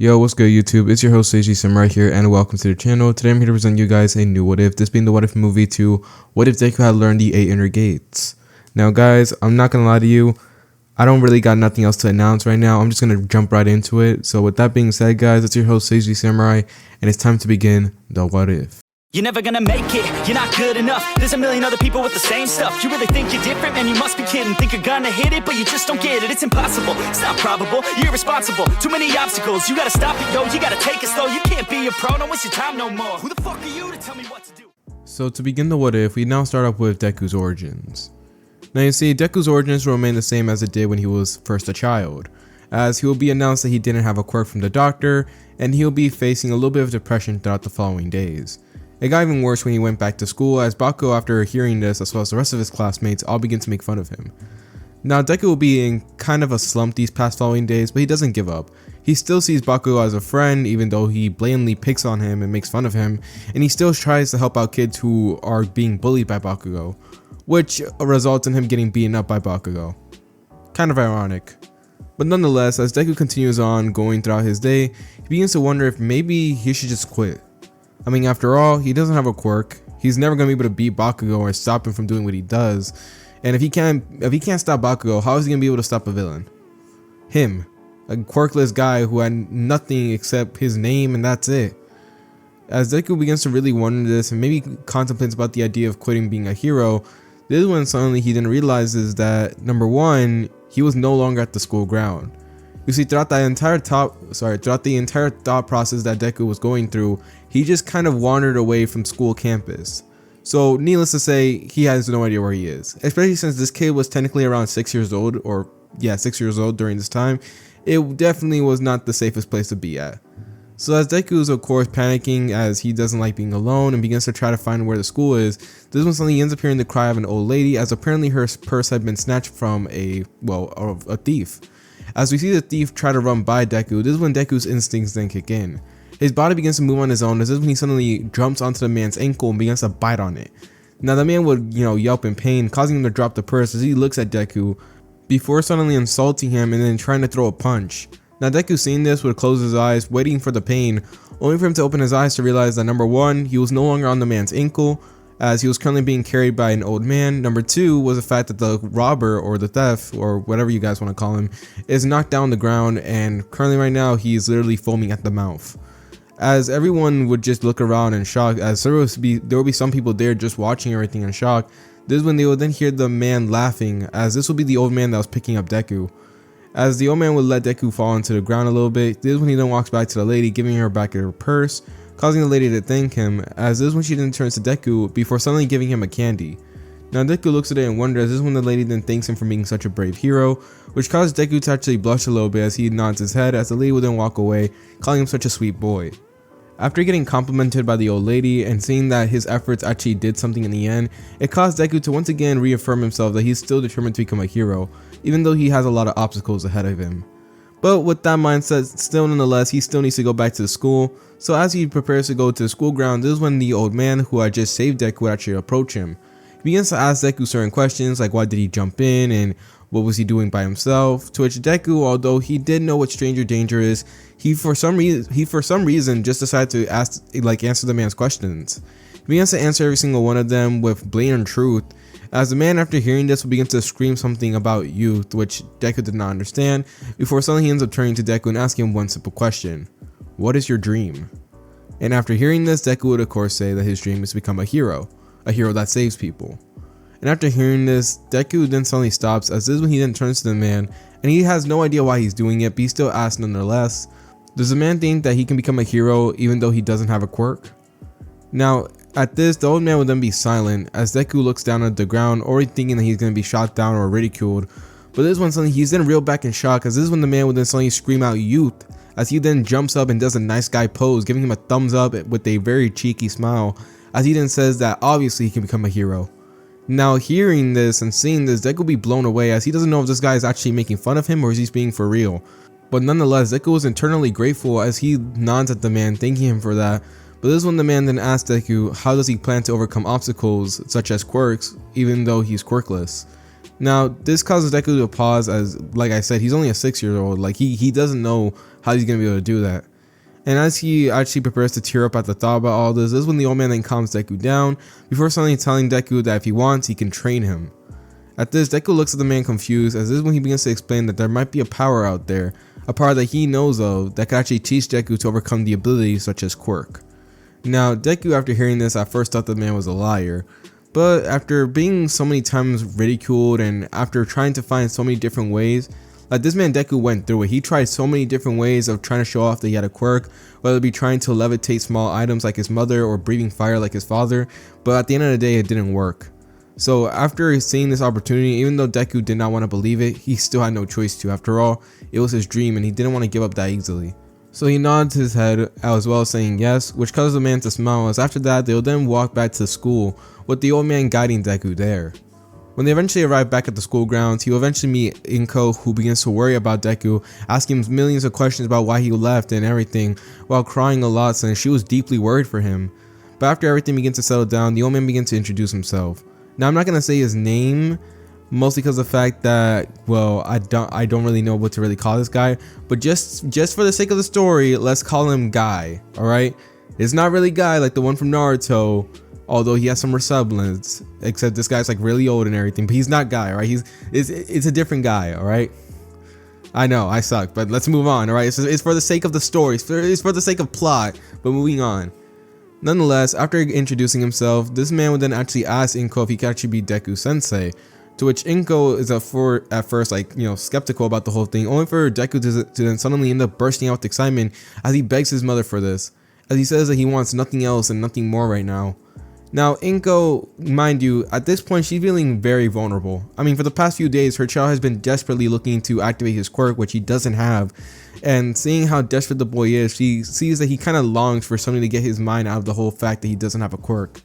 Yo, what's good YouTube? It's your host Sledge Villain here and welcome to the channel. Today I'm here to present you guys a new what if, this being the what if movie to what if Deku had learned the 8 inner gates. Now guys, I'm not gonna lie to you, I don't really got nothing else to announce right now. I'm just gonna jump right into it. So with that being said guys, it's your host Sledge Villain and it's time to begin the what if. You're never gonna make it, you're not good enough. There's a million other people with the same stuff. You really think you're different? Man, you must be kidding. Think you're gonna hit it, but you just don't get it. It's impossible, it's not probable, you're irresponsible. Too many obstacles, you gotta stop it, yo. You gotta take it slow, you can't be a pro. Don't waste your time no more. Who the fuck are you to tell me what to do? So to begin the what if, we now start off with Deku's origins. Now you see, Deku's origins will remain the same as it did when he was first a child, as he will be announced that he didn't have a quirk from the doctor, and he'll be facing a little bit of depression throughout the following days. It got even worse when he went back to school, as Baku, after hearing this, as well as the rest of his classmates, all begin to make fun of him. Now Deku will be in kind of a slump these past following days, but he doesn't give up. He still sees Baku as a friend, even though he blatantly picks on him and makes fun of him, and he still tries to help out kids who are being bullied by Bakugo, which results in him getting beaten up by Bakugo. Kind of ironic. But nonetheless, as Deku continues on going throughout his day, he begins to wonder if maybe he should just quit. I mean, after all, he doesn't have a quirk. He's never going to be able to beat Bakugo or stop him from doing what he does. And if he can't stop Bakugo, how is he going to be able to stop a villain? Him, a quirkless guy who had nothing except his name and that's it. As Deku begins to really wonder this and maybe contemplates about the idea of quitting being a hero, this is when suddenly he then realizes that, number one, he was no longer at the school ground. You see, throughout the entire thought process that Deku was going through, he just kind of wandered away from school campus. So needless to say, he has no idea where he is. Especially since this kid was technically around 6 years old, or yeah, 6 years old during this time. It definitely was not the safest place to be at. So as Deku is of course panicking as he doesn't like being alone and begins to try to find where the school is, this is when suddenly he ends up hearing the cry of an old lady, as apparently her purse had been snatched from a thief. As we see the thief try to run by Deku, this is when Deku's instincts then kick in. His body begins to move on his own. This is when he suddenly jumps onto the man's ankle and begins to bite on it. Now the man would, yelp in pain, causing him to drop the purse as he looks at Deku, before suddenly insulting him and then trying to throw a punch. Now Deku, seeing this, would close his eyes, waiting for the pain, only for him to open his eyes to realize that number one, he was no longer on the man's ankle, as he was currently being carried by an old man. Number two was the fact that the robber, or the theft, or whatever you guys want to call him, is knocked down on the ground, and currently right now he's literally foaming at the mouth. As everyone would just look around in shock, as there would be some people there just watching everything in shock. This is when they would then hear the man laughing, as this would be the old man that was picking up Deku. As the old man would let Deku fall into the ground a little bit, this is when he then walks back to the lady, giving her back her purse, causing the lady to thank him, as this is when she then turns to Deku before suddenly giving him a candy. Now Deku looks at it and wonders, this is when the lady then thanks him for being such a brave hero, which causes Deku to actually blush a little bit as he nods his head, as the lady would then walk away, calling him such a sweet boy. After getting complimented by the old lady and seeing that his efforts actually did something in the end, it caused Deku to once again reaffirm himself that he's still determined to become a hero, even though he has a lot of obstacles ahead of him. But with that mindset, still nonetheless, he still needs to go back to the school. So as he prepares to go to the school ground, this is when the old man who had just saved Deku would actually approach him. He begins to ask Deku certain questions like why did he jump in and what was he doing by himself, to which Deku, although he did know what stranger danger is, he for some reason just decided to answer the man's questions. He begins to answer every single one of them with blatant truth, as the man, after hearing this, will begin to scream something about youth, which Deku did not understand, before suddenly he ends up turning to Deku and asking him one simple question: what is your dream? And after hearing this, Deku would of course say that his dream is to become a hero that saves people. And after hearing this, Deku then suddenly stops, as this is when he then turns to the man, and he has no idea why he's doing it, but he still asks nonetheless, does the man think that he can become a hero even though he doesn't have a quirk? Now at this, the old man would then be silent, as Deku looks down at the ground, already thinking that he's going to be shot down or ridiculed. But this is when suddenly he's then reeled back in shock, as this is when the man would then suddenly scream out youth, as he then jumps up and does a nice guy pose, giving him a thumbs up with a very cheeky smile, as he then says that obviously he can become a hero. Now hearing this and seeing this, Deku will be blown away, as he doesn't know if this guy is actually making fun of him or is he being for real. But nonetheless, Deku was internally grateful as he nods at the man, thanking him for that. But this is when the man then asks Deku how does he plan to overcome obstacles such as quirks, even though he's quirkless. Now, this causes Deku to pause as, like I said, he's only a 6-year-old. Like, he doesn't know how he's going to be able to do that. And as he actually prepares to tear up at the thought about all this is when the old man then calms Deku down before suddenly telling Deku that if he wants, he can train him. At this, Deku looks at the man confused, as this is when he begins to explain that there might be a power out there, a power that he knows of that could actually teach Deku to overcome the abilities such as quirk. Now, Deku, after hearing this, at first thought the man was a liar, but after being so many times ridiculed and after trying to find so many different ways, like this man Deku went through it. He tried so many different ways of trying to show off that he had a quirk, whether it be trying to levitate small items like his mother or breathing fire like his father, but at the end of the day it didn't work. So after seeing this opportunity, even though Deku did not want to believe it, he still had no choice to. After all, it was his dream and he didn't want to give up that easily. So he nods his head as well, saying yes, which causes the man to smile, as after that they'll then walk back to school with the old man guiding Deku there. When they eventually arrive back at the school grounds, he will eventually meet Inko, who begins to worry about Deku, asking him millions of questions about why he left and everything, while crying a lot since she was deeply worried for him. But after everything begins to settle down, the old man begins to introduce himself. Now I'm not going to say his name, mostly because of the fact that, well, I don't really know what to really call this guy, but just for the sake of the story, let's call him Guy, alright? It's not really Guy like the one from Naruto, although he has some resemblance, except this guy's like really old and everything, but he's not Guy, alright? It's a different guy, alright? I know, I suck, but let's move on, alright? It's for the sake of the story, it's for the sake of plot, but moving on. Nonetheless, after introducing himself, this man would then actually ask Inko if he could actually be Deku Sensei, to which Inko is at first like, skeptical about the whole thing, only for Deku to then suddenly end up bursting out with excitement as he begs his mother for this, as he says that he wants nothing else and nothing more right now. Now, Inko, mind you, at this point she's feeling very vulnerable. I mean, for the past few days, her child has been desperately looking to activate his quirk, which he doesn't have. And seeing how desperate the boy is, she sees that he kind of longs for something to get his mind out of the whole fact that he doesn't have a quirk.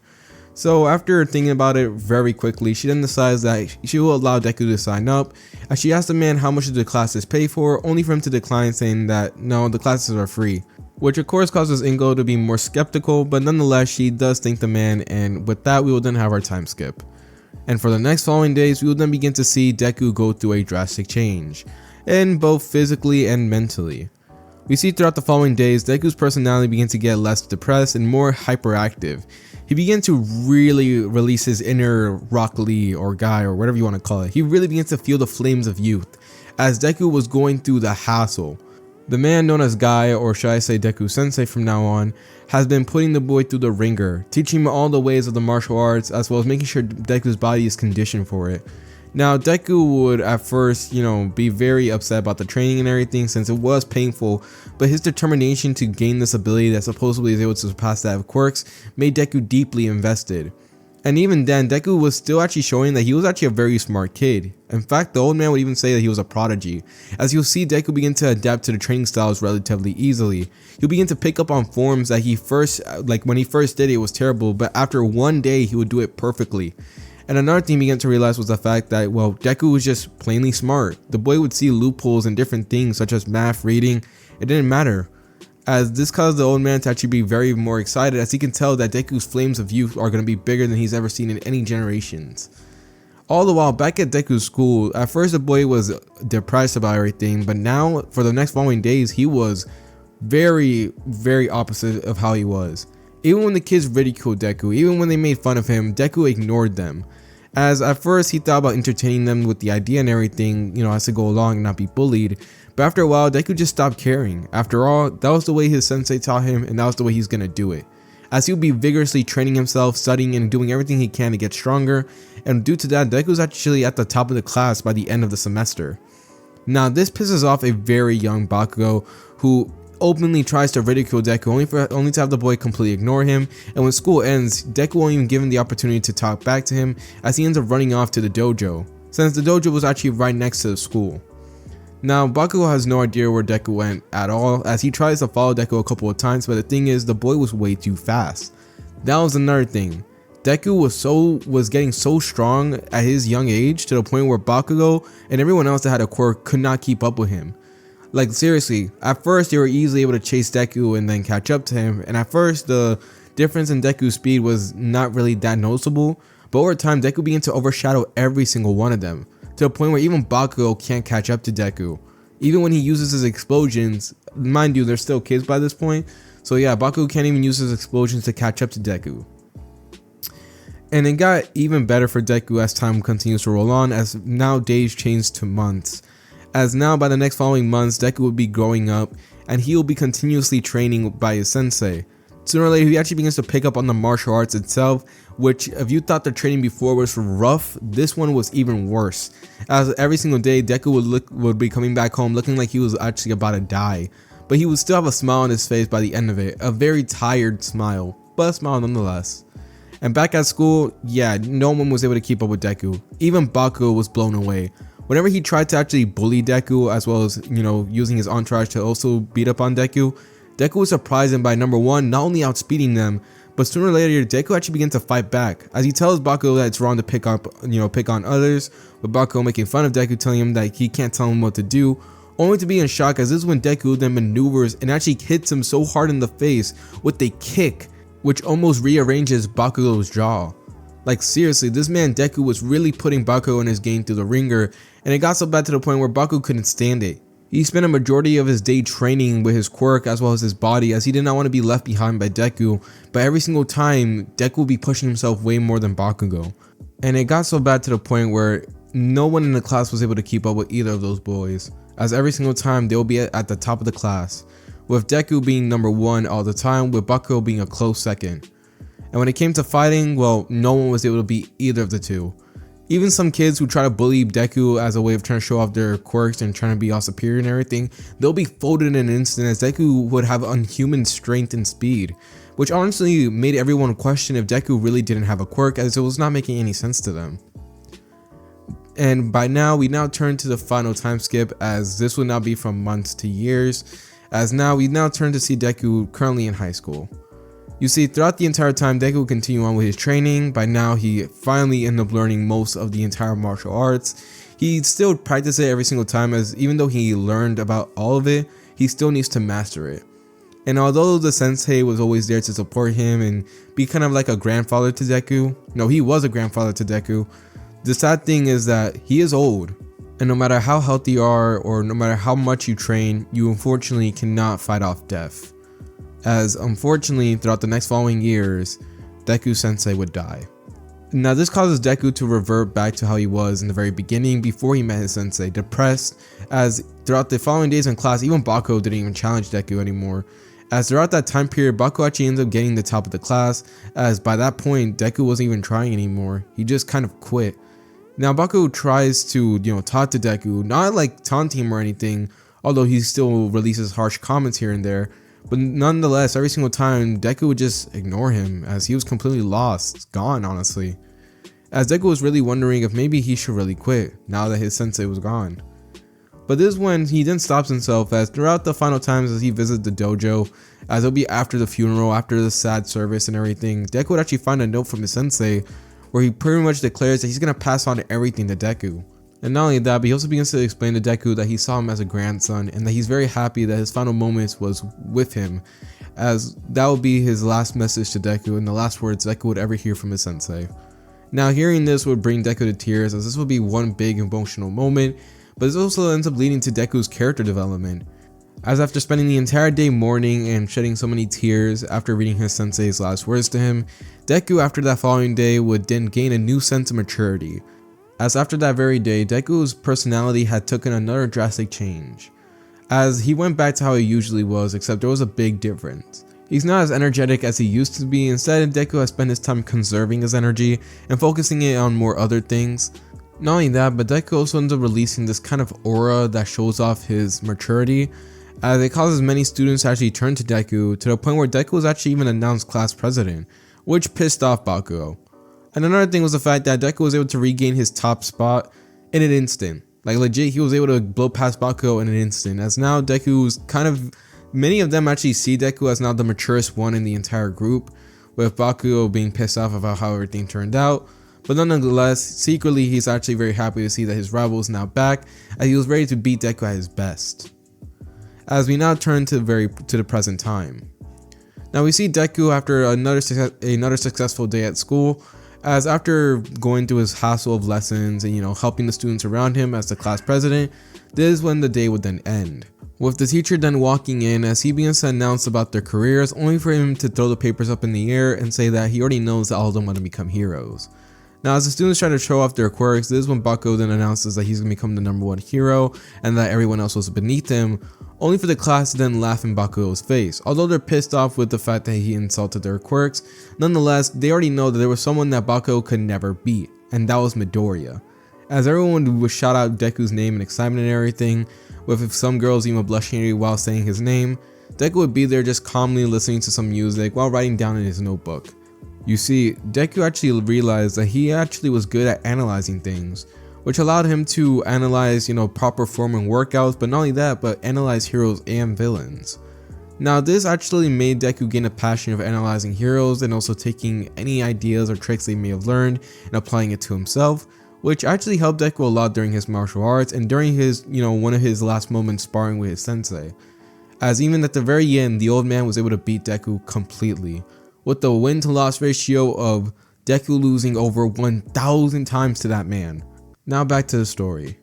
So after thinking about it very quickly, she then decides that she will allow Deku to sign up, as she asks the man how much the classes pay for, only for him to decline, saying that no, the classes are free. Which of course causes Ingo to be more skeptical, but nonetheless she does thank the man, and with that we will then have our time skip. And for the next following days, we will then begin to see Deku go through a drastic change, and both physically and mentally. We see throughout the following days, Deku's personality begins to get less depressed and more hyperactive. He began to really release his inner Rock Lee or Guy or whatever you want to call it. He really begins to feel the flames of youth, as Deku was going through the hassle. The man known as Guy, or should I say Deku Sensei from now on, has been putting the boy through the ringer, teaching him all the ways of the martial arts, as well as making sure Deku's body is conditioned for it. Now, Deku would at first, be very upset about the training and everything since it was painful, but his determination to gain this ability that supposedly is able to surpass that of quirks made Deku deeply invested. And even then, Deku was still actually showing that he was actually a very smart kid. In fact, the old man would even say that he was a prodigy, as you'll see Deku begin to adapt to the training styles relatively easily. He'll begin to pick up on forms that when he first did it was terrible, but after one day he would do it perfectly. And another thing he began to realize was the fact that, well, Deku was just plainly smart. The boy would see loopholes in different things such as math, reading, it didn't matter. As this caused the old man to actually be very more excited, as he can tell that Deku's flames of youth are going to be bigger than he's ever seen in any generations. All the while, back at Deku's school, at first the boy was depressed about everything, but now, for the next following days, he was very, very opposite of how he was. Even when the kids ridiculed Deku, even when they made fun of him, Deku ignored them. As at first he thought about entertaining them with the idea and everything, as to go along and not be bullied. But after a while, Deku just stopped caring. After all, that was the way his sensei taught him, and that was the way he's gonna do it. As he'll be vigorously training himself, studying, and doing everything he can to get stronger. And due to that, Deku's actually at the top of the class by the end of the semester. Now, this pisses off a very young Bakugo, who openly tries to ridicule Deku only to have the boy completely ignore him, and when school ends, Deku won't even give him the opportunity to talk back to him, as he ends up running off to the dojo, since the dojo was actually right next to the school. Now, Bakugo has no idea where Deku went at all, as he tries to follow Deku a couple of times, but the thing is, the boy was way too fast. That was another thing. Deku was getting so strong at his young age to the point where Bakugo and everyone else that had a quirk could not keep up with him. Like, seriously, at first they were easily able to chase Deku and then catch up to him, and at first the difference in Deku's speed was not really that noticeable, but over time Deku began to overshadow every single one of them, to the point where even Bakugo can't catch up to Deku. Even when he uses his explosions, mind you, they're still kids by this point. So yeah, Baku can't even use his explosions to catch up to Deku. And it got even better for Deku as time continues to roll on, as now days change to months. As now by the next following months, Deku will be growing up and he will be continuously training by his sensei. Sooner or later, he actually begins to pick up on the martial arts itself, which if you thought the training before was rough, this one was even worse. As every single day, Deku would be coming back home looking like he was actually about to die. But he would still have a smile on his face by the end of it, a very tired smile, but a smile nonetheless. And back at school, yeah, no one was able to keep up with Deku. Even Baku was blown away. Whenever he tried to actually bully Deku, as well as, using his entourage to also beat up on Deku, Deku was surprised by number one, not only outspeeding them, but sooner or later, Deku actually begins to fight back, as he tells Baku that it's wrong to pick on others, with Baku making fun of Deku, telling him that he can't tell him what to do, only to be in shock as this is when Deku then maneuvers and actually hits him so hard in the face with a kick, which almost rearranges Bakugo's jaw. Like seriously, this man Deku was really putting Baku in his game through the ringer, and it got so bad to the point where Baku couldn't stand it. He spent a majority of his day training with his quirk as well as his body, as he did not want to be left behind by Deku, but every single time Deku would be pushing himself way more than Bakugo. And it got so bad to the point where no one in the class was able to keep up with either of those boys, as every single time they'll be at the top of the class, with Deku being number one all the time, with Bakugo being a close second. And when it came to fighting, well, no one was able to beat either of the two. Even some kids who try to bully Deku as a way of trying to show off their quirks and trying to be all superior and everything, they'll be folded in an instant, as Deku would have unhuman strength and speed, which honestly made everyone question if Deku really didn't have a quirk, as it was not making any sense to them. And by now, we now turn to the final time skip, as this will now be from months to years, as now we now turn to see Deku currently in high school. You see, throughout the entire time, Deku will continue on with his training. By now, he finally ended up learning most of the entire martial arts. He still practices it every single time, as even though he learned about all of it, he still needs to master it. And although the sensei was always there to support him and be kind of like a grandfather to Deku, no, he was a grandfather to Deku, the sad thing is that he is old. And no matter how healthy you are, or no matter how much you train, you unfortunately cannot fight off death. As unfortunately, throughout the next following years, Deku Sensei would die. Now this causes Deku to revert back to how he was in the very beginning before he met his sensei, depressed, as throughout the following days in class, even Baku didn't even challenge Deku anymore. As throughout that time period, Baku actually ends up getting the top of the class, as by that point, Deku wasn't even trying anymore. He just kind of quit. Now Baku tries to, talk to Deku, not like taunting him or anything, although he still releases harsh comments here and there. But nonetheless, every single time, Deku would just ignore him, as he was completely lost, gone honestly. As Deku was really wondering if maybe he should really quit, now that his sensei was gone. But this is when he then stops himself, as throughout the final times as he visits the dojo, as it'll be after the funeral, after the sad service and everything, Deku would actually find a note from his sensei, where he pretty much declares that he's going to pass on everything to Deku. And not only that, but he also begins to explain to Deku that he saw him as a grandson and that he's very happy that his final moments was with him, as that would be his last message to Deku and the last words Deku would ever hear from his sensei. Now hearing this would bring Deku to tears, as this would be one big emotional moment, but this also ends up leading to Deku's character development, as after spending the entire day mourning and shedding so many tears after reading his sensei's last words to him, Deku after that following day would then gain a new sense of maturity. As after that very day, Deku's personality had taken another drastic change, as he went back to how he usually was, except there was a big difference. He's not as energetic as he used to be. Instead, Deku has spent his time conserving his energy and focusing it on more other things. Not only that, but Deku also ends up releasing this kind of aura that shows off his maturity, as it causes many students to actually turn to Deku, to the point where Deku was actually even announced class president, which pissed off Bakugo. And another thing was the fact that Deku was able to regain his top spot in an instant. Like legit, he was able to blow past Bakugo in an instant, as now Deku's many of them actually see Deku as now the maturest one in the entire group, with Bakugo being pissed off about how everything turned out. But nonetheless, secretly he's actually very happy to see that his rival is now back, as he was ready to beat Deku at his best. As we now turn to the present time. Now we see Deku after another successful day at school, as after going through his hassle of lessons and helping the students around him as the class president, This is when the day would then end, with the teacher then walking in as he begins to announce about their careers, only for him to throw the papers up in the air and say that he already knows that all of them want to become heroes. Now, as the students try to show off their quirks, this is when Baku then announces that he's going to become the #1 hero and that everyone else was beneath him, only for the class to then laugh in Baku's face. Although they're pissed off with the fact that he insulted their quirks, nonetheless, they already know that there was someone that Baku could never beat, and that was Midoriya. As everyone would shout out Deku's name in excitement and everything, with some girls even blushing while saying his name, Deku would be there just calmly listening to some music while writing down in his notebook. You see, Deku actually realized that he actually was good at analyzing things, which allowed him to analyze, proper form and workouts, but not only that, but analyze heroes and villains. Now, this actually made Deku gain a passion of analyzing heroes and also taking any ideas or tricks they may have learned and applying it to himself, which actually helped Deku a lot during his martial arts and during his, one of his last moments sparring with his sensei. As even at the very end, the old man was able to beat Deku completely, with the win to loss ratio of Deku losing over 1,000 times to that man. Now back to the story.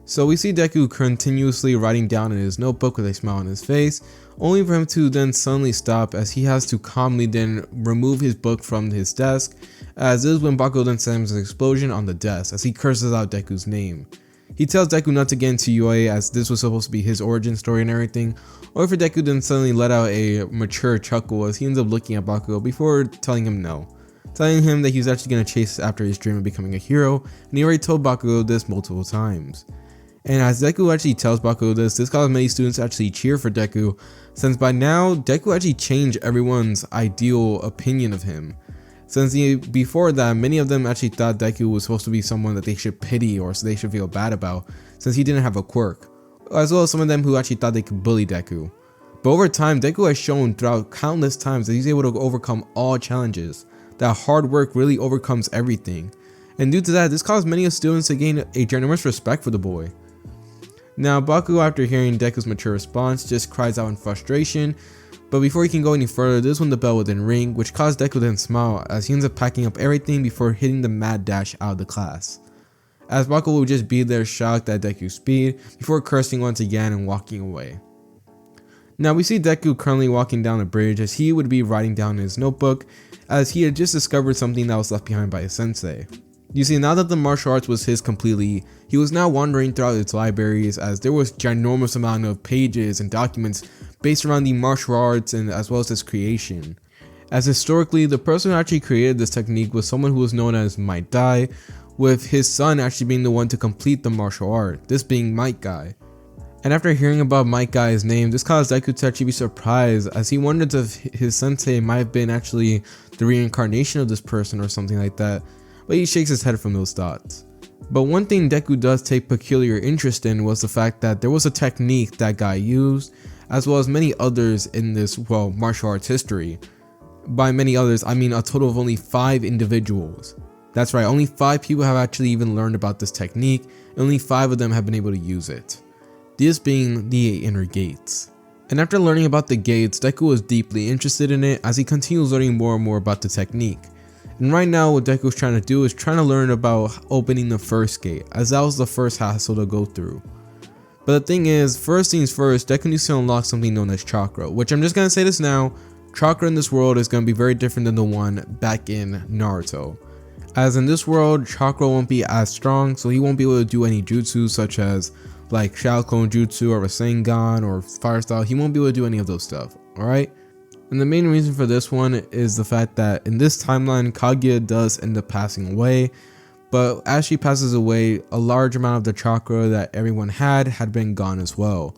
So we see Deku continuously writing down in his notebook with a smile on his face, only for him to then suddenly stop as he has to calmly then remove his book from his desk, as this is when Baku then sends an explosion on the desk as he curses out Deku's name. He tells Deku not to get into UA as this was supposed to be his origin story and everything, or for Deku then suddenly let out a mature chuckle as he ends up looking at Baku before telling him no, telling him that he's actually going to chase after his dream of becoming a hero, and he already told Baku this multiple times. And as Deku actually tells Baku this caused many students to actually cheer for Deku, since by now Deku actually changed everyone's ideal opinion of him. Since before that, many of them actually thought Deku was supposed to be someone that they should pity or so they should feel bad about, since he didn't have a quirk, as well as some of them who actually thought they could bully Deku. But over time, Deku has shown throughout countless times that he's able to overcome all challenges, that hard work really overcomes everything, and due to that, this caused many students to gain a ginormous respect for the boy. Now, Baku, after hearing Deku's mature response, just cries out in frustration, but before he can go any further, this is when the bell would then ring, which caused Deku to then smile as he ends up packing up everything before hitting the mad dash out of the class. As Baku would just be there shocked at Deku's speed, before cursing once again and walking away. Now we see Deku currently walking down a bridge as he would be writing down in his notebook, as he had just discovered something that was left behind by his sensei. You see, now that the martial arts was his completely, he was now wandering throughout its libraries as there was ginormous amount of pages and documents based around the martial arts and as well as its creation. As historically, the person who actually created this technique was someone who was known as Might Guy, with his son actually being the one to complete the martial art, this being Might Guy. And after hearing about Might Guy's name, this caused Deku to actually be surprised as he wondered if his sensei might have been actually the reincarnation of this person or something like that, but he shakes his head from those thoughts. But one thing Deku does take peculiar interest in was the fact that there was a technique that Guy used, as well as many others in this, martial arts history. By many others, I mean a total of only 5 individuals. That's right, only 5 people have actually even learned about this technique, and only 5 of them have been able to use it. This being the 8 inner gates. And after learning about the gates, Deku was deeply interested in it as he continues learning more and more about the technique. And right now what Deku is trying to do is trying to learn about opening the first gate, as that was the first hassle to go through. But the thing is, first things first, Deku needs to unlock something known as chakra, which I'm just going to say this now, chakra in this world is going to be very different than the one back in Naruto. As in this world, chakra won't be as strong, so he won't be able to do any jutsu such as like Shadow Clone Jutsu or Rasengan or Fire Style. He won't be able to do any of those stuff, alright? And the main reason for this one is the fact that in this timeline, Kaguya does end up passing away, but as she passes away, a large amount of the chakra that everyone had been gone as well,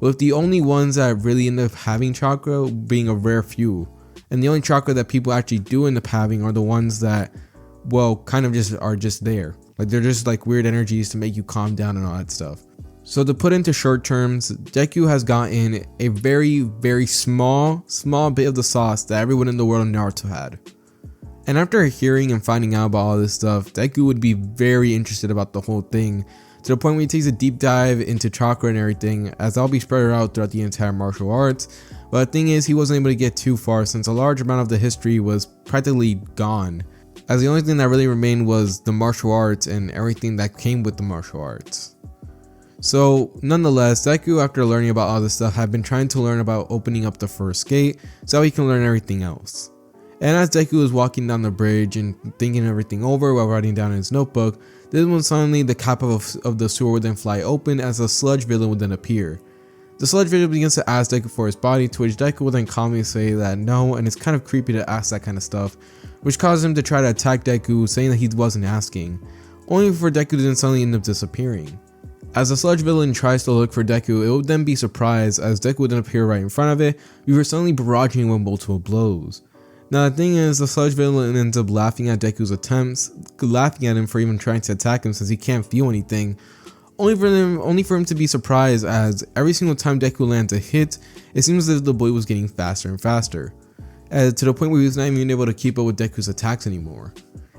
with the only ones that really end up having chakra being a rare few. And the only chakra that people actually do end up having are the ones that, kind of just are just there. Like they're just like weird energies to make you calm down and all that stuff. So to put into short terms, Deku has gotten a very, very small bit of the sauce that everyone in the world of Naruto had. And after hearing and finding out about all this stuff, Deku would be very interested about the whole thing, to the point where he takes a deep dive into chakra and everything, as that'll be spread out throughout the entire martial arts. But the thing is, he wasn't able to get too far since a large amount of the history was practically gone, as the only thing that really remained was the martial arts and everything that came with the martial arts. So nonetheless, Deku, after learning about all this stuff, had been trying to learn about opening up the first gate so he can learn everything else. And as Deku was walking down the bridge and thinking everything over while writing down in his notebook, this is when suddenly the cap of the sewer would then fly open as a Sledge Villain would then appear. The Sledge Villain begins to ask Deku for his body, to which Deku will then calmly say that no, and it's kind of creepy to ask that kind of stuff, which caused him to try to attack Deku, saying that he wasn't asking, only for Deku to then suddenly end up disappearing. As the Sledge Villain tries to look for Deku, it would then be surprised as Deku would then appear right in front of it, before suddenly barraging him with multiple blows. Now the thing is, the Sledge Villain ends up laughing at Deku's attempts, laughing at him for even trying to attack him since he can't feel anything, only for him to be surprised as every single time Deku lands a hit, it seems as if the boy was getting faster and faster, to the point where he was not even able to keep up with Deku's attacks anymore.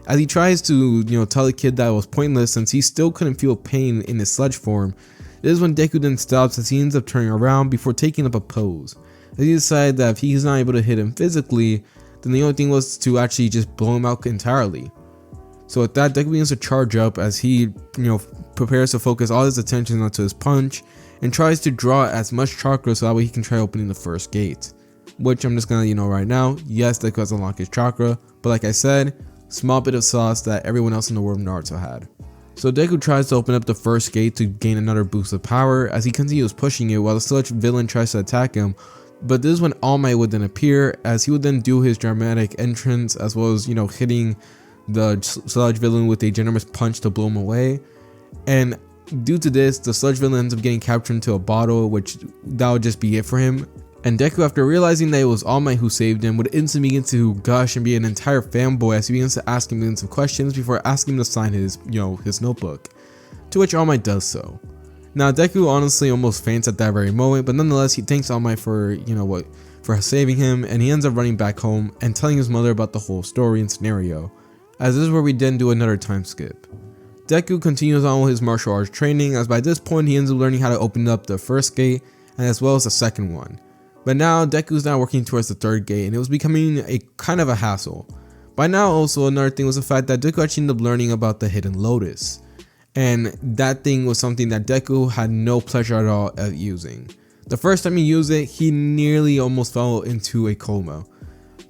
As he tries to, tell the kid that it was pointless since he still couldn't feel pain in his Sledge form, this is when Deku then stops as he ends up turning around before taking up a pose. As he decided that if he's not able to hit him physically, then the only thing was to actually just blow him out entirely. So with that, Deku begins to charge up as he, prepares to focus all his attention onto his punch and tries to draw as much chakra so that way he can try opening the first gate. Which I'm just gonna let you know right now, yes, Deku has unlocked his chakra, but like I said, small bit of sauce that everyone else in the world of Naruto had. So Deku tries to open up the first gate to gain another boost of power as he continues pushing it while the Sledge Villain tries to attack him, but this is when All Might would then appear as he would then do his dramatic entrance as well as, hitting the Sledge Villain with a generous punch to blow him away. And due to this, the Sledge Villain ends up getting captured into a bottle, which that would just be it for him. And Deku, after realizing that it was All Might who saved him, would instantly begin to gush and be an entire fanboy as he begins to ask him millions of questions before asking him to sign his, his notebook. To which All Might does so. Now Deku honestly almost faints at that very moment, but nonetheless he thanks All Might for, for saving him, and he ends up running back home and telling his mother about the whole story and scenario. As this is where we then do another time skip. Deku continues on with his martial arts training as by this point he ends up learning how to open up the first gate and as well as the second one. But now Deku's now working towards the third gate and it was becoming a kind of a hassle. By now also another thing was the fact that Deku actually ended up learning about the Hidden Lotus. And that thing was something that Deku had no pleasure at all at using. The first time he used it, he nearly almost fell into a coma.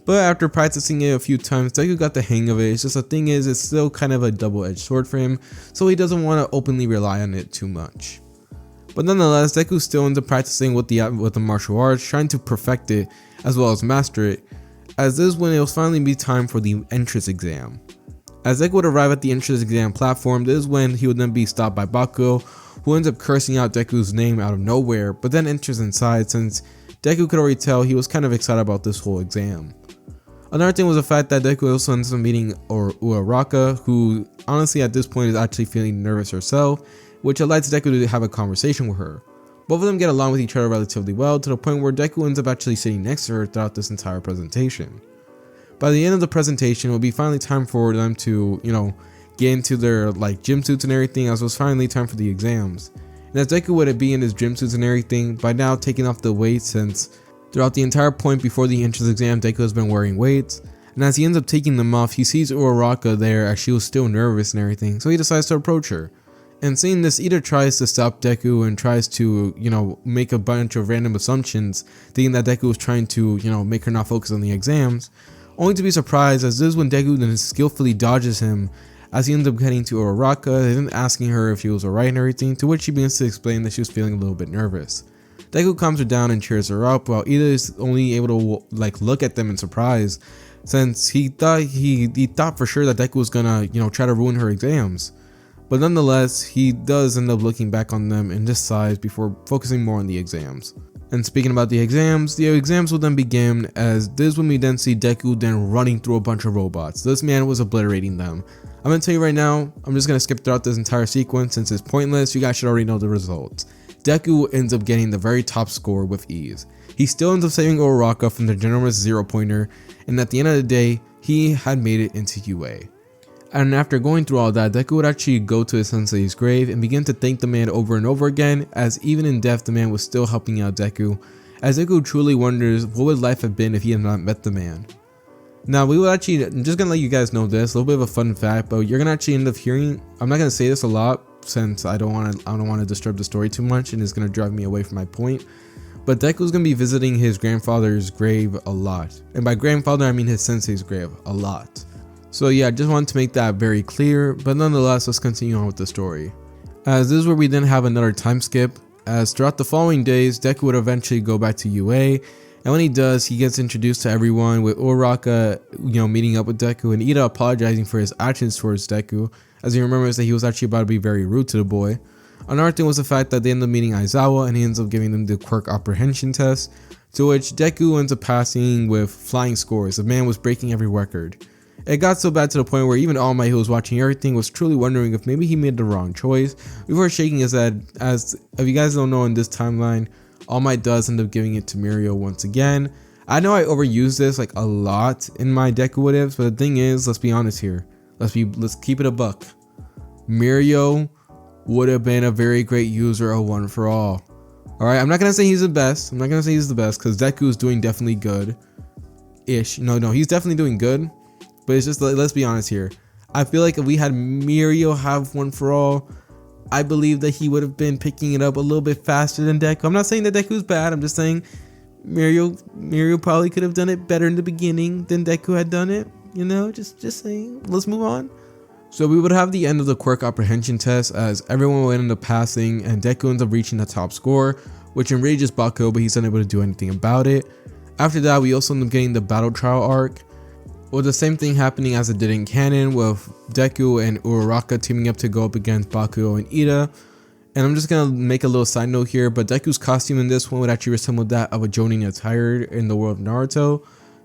But after practicing it a few times, Deku got the hang of it. It's just the thing is, it's still kind of a double-edged sword for him, so he doesn't want to openly rely on it too much. But nonetheless, Deku still ends up practicing with the martial arts, trying to perfect it as well as master it, as this is when it will finally be time for the entrance exam. As Deku would arrive at the entrance exam platform, this is when he would then be stopped by Baku, who ends up cursing out Deku's name out of nowhere, but then enters inside since Deku could already tell he was kind of excited about this whole exam. Another thing was the fact that Deku also ends up meeting Uraraka, who honestly at this point is actually feeling nervous herself, which allows Deku to have a conversation with her. Both of them get along with each other relatively well to the point where Deku ends up actually sitting next to her throughout this entire presentation. By the end of the presentation, it will be finally time for them to, get into their gym suits and everything, as it was finally time for the exams. And as Deku would be in his gym suits and everything, by now taking off the weights since throughout the entire point before the entrance exam, Deku has been wearing weights, and as he ends up taking them off, he sees Uraraka there as she was still nervous and everything, so he decides to approach her. And seeing this, either tries to stop Deku and tries to, make a bunch of random assumptions, thinking that Deku was trying to, make her not focus on the exams, only to be surprised as this is when Deku then skillfully dodges him as he ends up heading to Uraraka and then asking her if she was alright and everything, to which she begins to explain that she was feeling a little bit nervous. Deku calms her down and cheers her up, while Ida is only able to look at them in surprise, since he thought for sure that Deku was gonna try to ruin her exams. But nonetheless, he does end up looking back on them and just sighs before focusing more on the exams. And speaking about the exams will then begin, as this is when we then see Deku then running through a bunch of robots. This man was obliterating them. I'm gonna tell you right now, I'm just gonna skip throughout this entire sequence since it's pointless. You guys should already know the results. Deku ends up getting the very top score with ease. He still ends up saving Uraraka from the generous 0-pointer, and at the end of the day, he had made it into UA. And after going through all that, Deku would actually go to his sensei's grave and begin to thank the man over and over again, as even in death the man was still helping out Deku, as Deku truly wonders what would life have been if he had not met the man. Now we will actually, I'm just gonna let you guys know this, a little bit of a fun fact, but you're gonna actually end up hearing, I'm not gonna say this a lot since I don't want to disturb the story too much and it's gonna drive me away from my point. But Deku's gonna be visiting his grandfather's grave a lot, and by grandfather I mean his sensei's grave a lot. So yeah, I just wanted to make that very clear. But nonetheless, let's continue on with the story. As this is where we then have another time skip, as throughout the following days, Deku would eventually go back to UA, and when he does, he gets introduced to everyone, with Uraraka, meeting up with Deku, and Ida apologizing for his actions towards Deku, as he remembers that he was actually about to be very rude to the boy. Another thing was the fact that they end up meeting Aizawa, and he ends up giving them the quirk apprehension test, to which Deku ends up passing with flying scores. The man was breaking every record. It got so bad to the point where even All Might, who was watching everything, was truly wondering if maybe he made the wrong choice before shaking his head, as if you guys don't know, in this timeline, All Might does end up giving it to Mirio once again. I know I overuse this like a lot in my Deku what ifs, but the thing is, let's be honest here. Let's keep it a buck. Mirio would have been a very great user of One for All. Alright, I'm not gonna say he's the best. I'm not gonna say he's the best, because Deku is doing definitely good-ish. No, he's definitely doing good. But it's just, let's be honest here. I feel like if we had Mirio have One for All, I believe that he would have been picking it up a little bit faster than Deku. I'm not saying that Deku's bad. I'm just saying Mirio probably could have done it better in the beginning than Deku had done it. Just saying. Let's move on. So we would have the end of the quirk apprehension test, as everyone would end up passing and Deku ends up reaching the top score, which enrages Baku, but he's unable to do anything about it. After that, we also end up getting the battle trial arc, with the same thing happening as it did in canon, with Deku and Uraraka teaming up to go up against Baku and Ida. And I'm just gonna make a little side note here, but Deku's costume in this one would actually resemble that of a Jonin attire in the world of Naruto,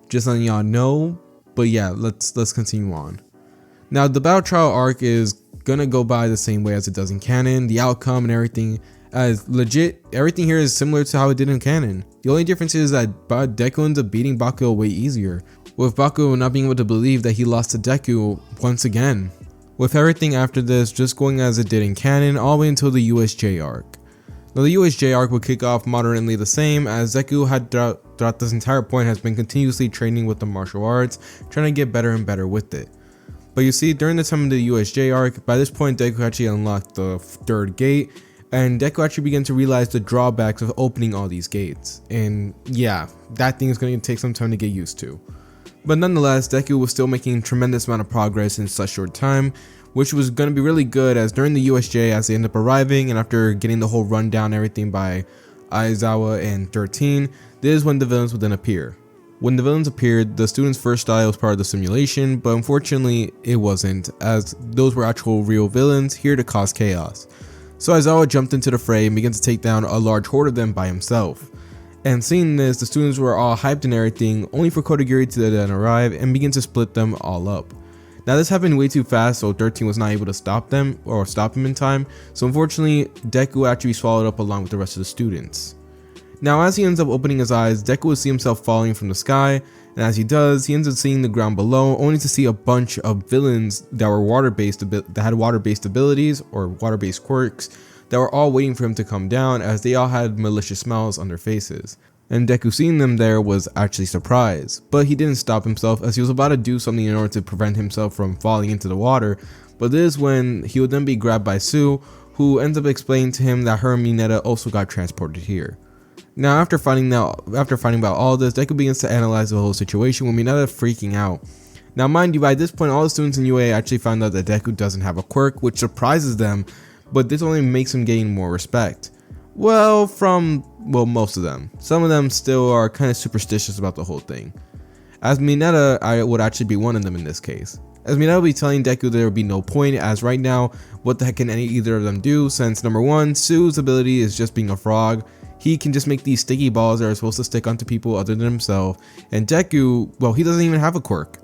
just letting y'all know. But yeah, let's continue on. Now the battle trial arc is gonna go by the same way as it does in canon. The outcome and everything, as legit, everything here is similar to how it did in canon. The only difference is that Deku ends up beating Baku way easier, with Baku not being able to believe that he lost to Deku once again. With everything after this just going as it did in canon all the way until the USJ arc. Now the USJ arc would kick off moderately the same, as Deku had throughout this entire point has been continuously training with the martial arts, trying to get better and better with it. But you see, during the time of the USJ arc, by this point Deku actually unlocked the third gate, and Deku actually began to realize the drawbacks of opening all these gates. And yeah, that thing is going to take some time to get used to. But nonetheless, Deku was still making a tremendous amount of progress in such short time, which was going to be really good, as during the USJ, as they end up arriving and after getting the whole rundown and everything by Aizawa and 13, this is when the villains would then appear. When the villains appeared, the students first thought it was part of the simulation, but unfortunately it wasn't, as those were actual real villains here to cause chaos. So Aizawa jumped into the fray and began to take down a large horde of them by himself. And seeing this, the students were all hyped and everything, only for Kodagiri to then arrive and begin to split them all up. Now this happened way too fast, so 13 was not able to stop them or stop him in time, so unfortunately Deku actually swallowed up along with the rest of the students. Now as he ends up opening his eyes, Deku will see himself falling from the sky, and as he does, he ends up seeing the ground below, only to see a bunch of villains that were had water-based abilities or water-based quirks that were all waiting for him to come down, as they all had malicious smiles on their faces. And Deku seeing them there was actually surprised, but he didn't stop himself, as he was about to do something in order to prevent himself from falling into the water. But this is when he would then be grabbed by Sue, who ends up explaining to him that her and Mineta also got transported here. Now after finding about all this, Deku begins to analyze the whole situation, with Mineta freaking out. Now mind you, by this point all the students in UA actually found out that Deku doesn't have a quirk, which surprises them, but this only makes him gain more respect. Well, most of them. Some of them still are kind of superstitious about the whole thing. As Mineta, I would actually be one of them in this case. As Mineta will be telling Deku there would be no point, as right now, what the heck can either of them do, since number one, Sue's ability is just being a frog. He can just make these sticky balls that are supposed to stick onto people other than himself, and Deku, well, he doesn't even have a quirk.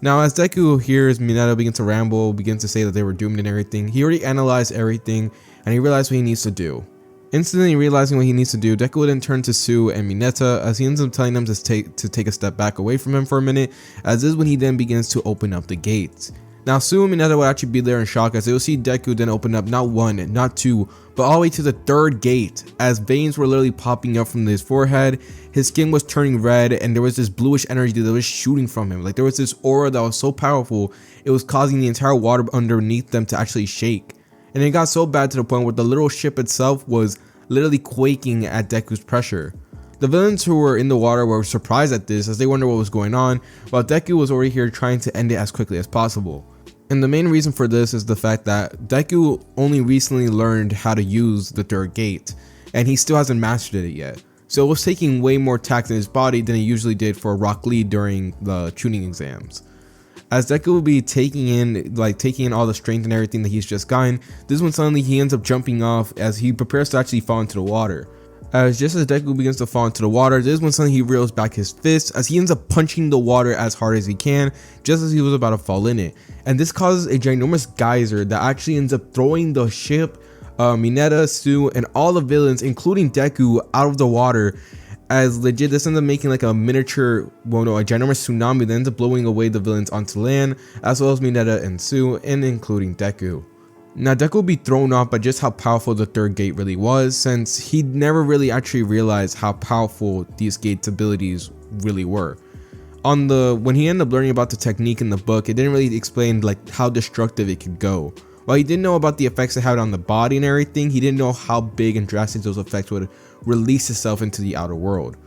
Now as Deku hears Mineta begin to ramble, begins to say that they were doomed and everything, he already analyzed everything and he realized what he needs to do. Instantly realizing what he needs to do, Deku would then turn to Sue and Mineta, as he ends up telling them to take a step back away from him for a minute, as this is when he then begins to open up the gates. Now Sue and Mineta would actually be there in shock, as they will see Deku then open up not one, not two, but all the way to the third gate, as veins were literally popping up from his forehead, his skin was turning red, and there was this bluish energy that was shooting from him. Like there was this aura that was so powerful, it was causing the entire water underneath them to actually shake. And and it got so bad to the point where the little ship itself was literally quaking at Deku's pressure. The villains who were in the water were surprised at this as they wondered what was going on, while Deku was already here trying to end it as quickly as possible. And the main reason for this is the fact that Deku only recently learned how to use the third gate, and he still hasn't mastered it yet. So it was taking way more tax in his body than he usually did for Rock Lee during the tuning exams. As Deku will be taking in all the strength and everything that he's just gotten, this is when suddenly he ends up jumping off as he prepares to actually fall into the water. Just as Deku begins to fall into the water, this is when suddenly he reels back his fist as he ends up punching the water as hard as he can, just as he was about to fall in it. And this causes a ginormous geyser that actually ends up throwing the ship, Mineta, Tsu, and all the villains, including Deku, out of the water. As legit, this ends up making like a miniature, a ginormous tsunami that ends up blowing away the villains onto land, as well as Mineta and Tsu, and including Deku. Now Deku will be thrown off by just how powerful the third gate really was, since he never really actually realized how powerful these gates' abilities really were. When he ended up learning about the technique in the book, it didn't really explain like how destructive it could go. While he didn't know about the effects it had on the body and everything, he didn't know how big and drastic those effects would release itself into the outer world.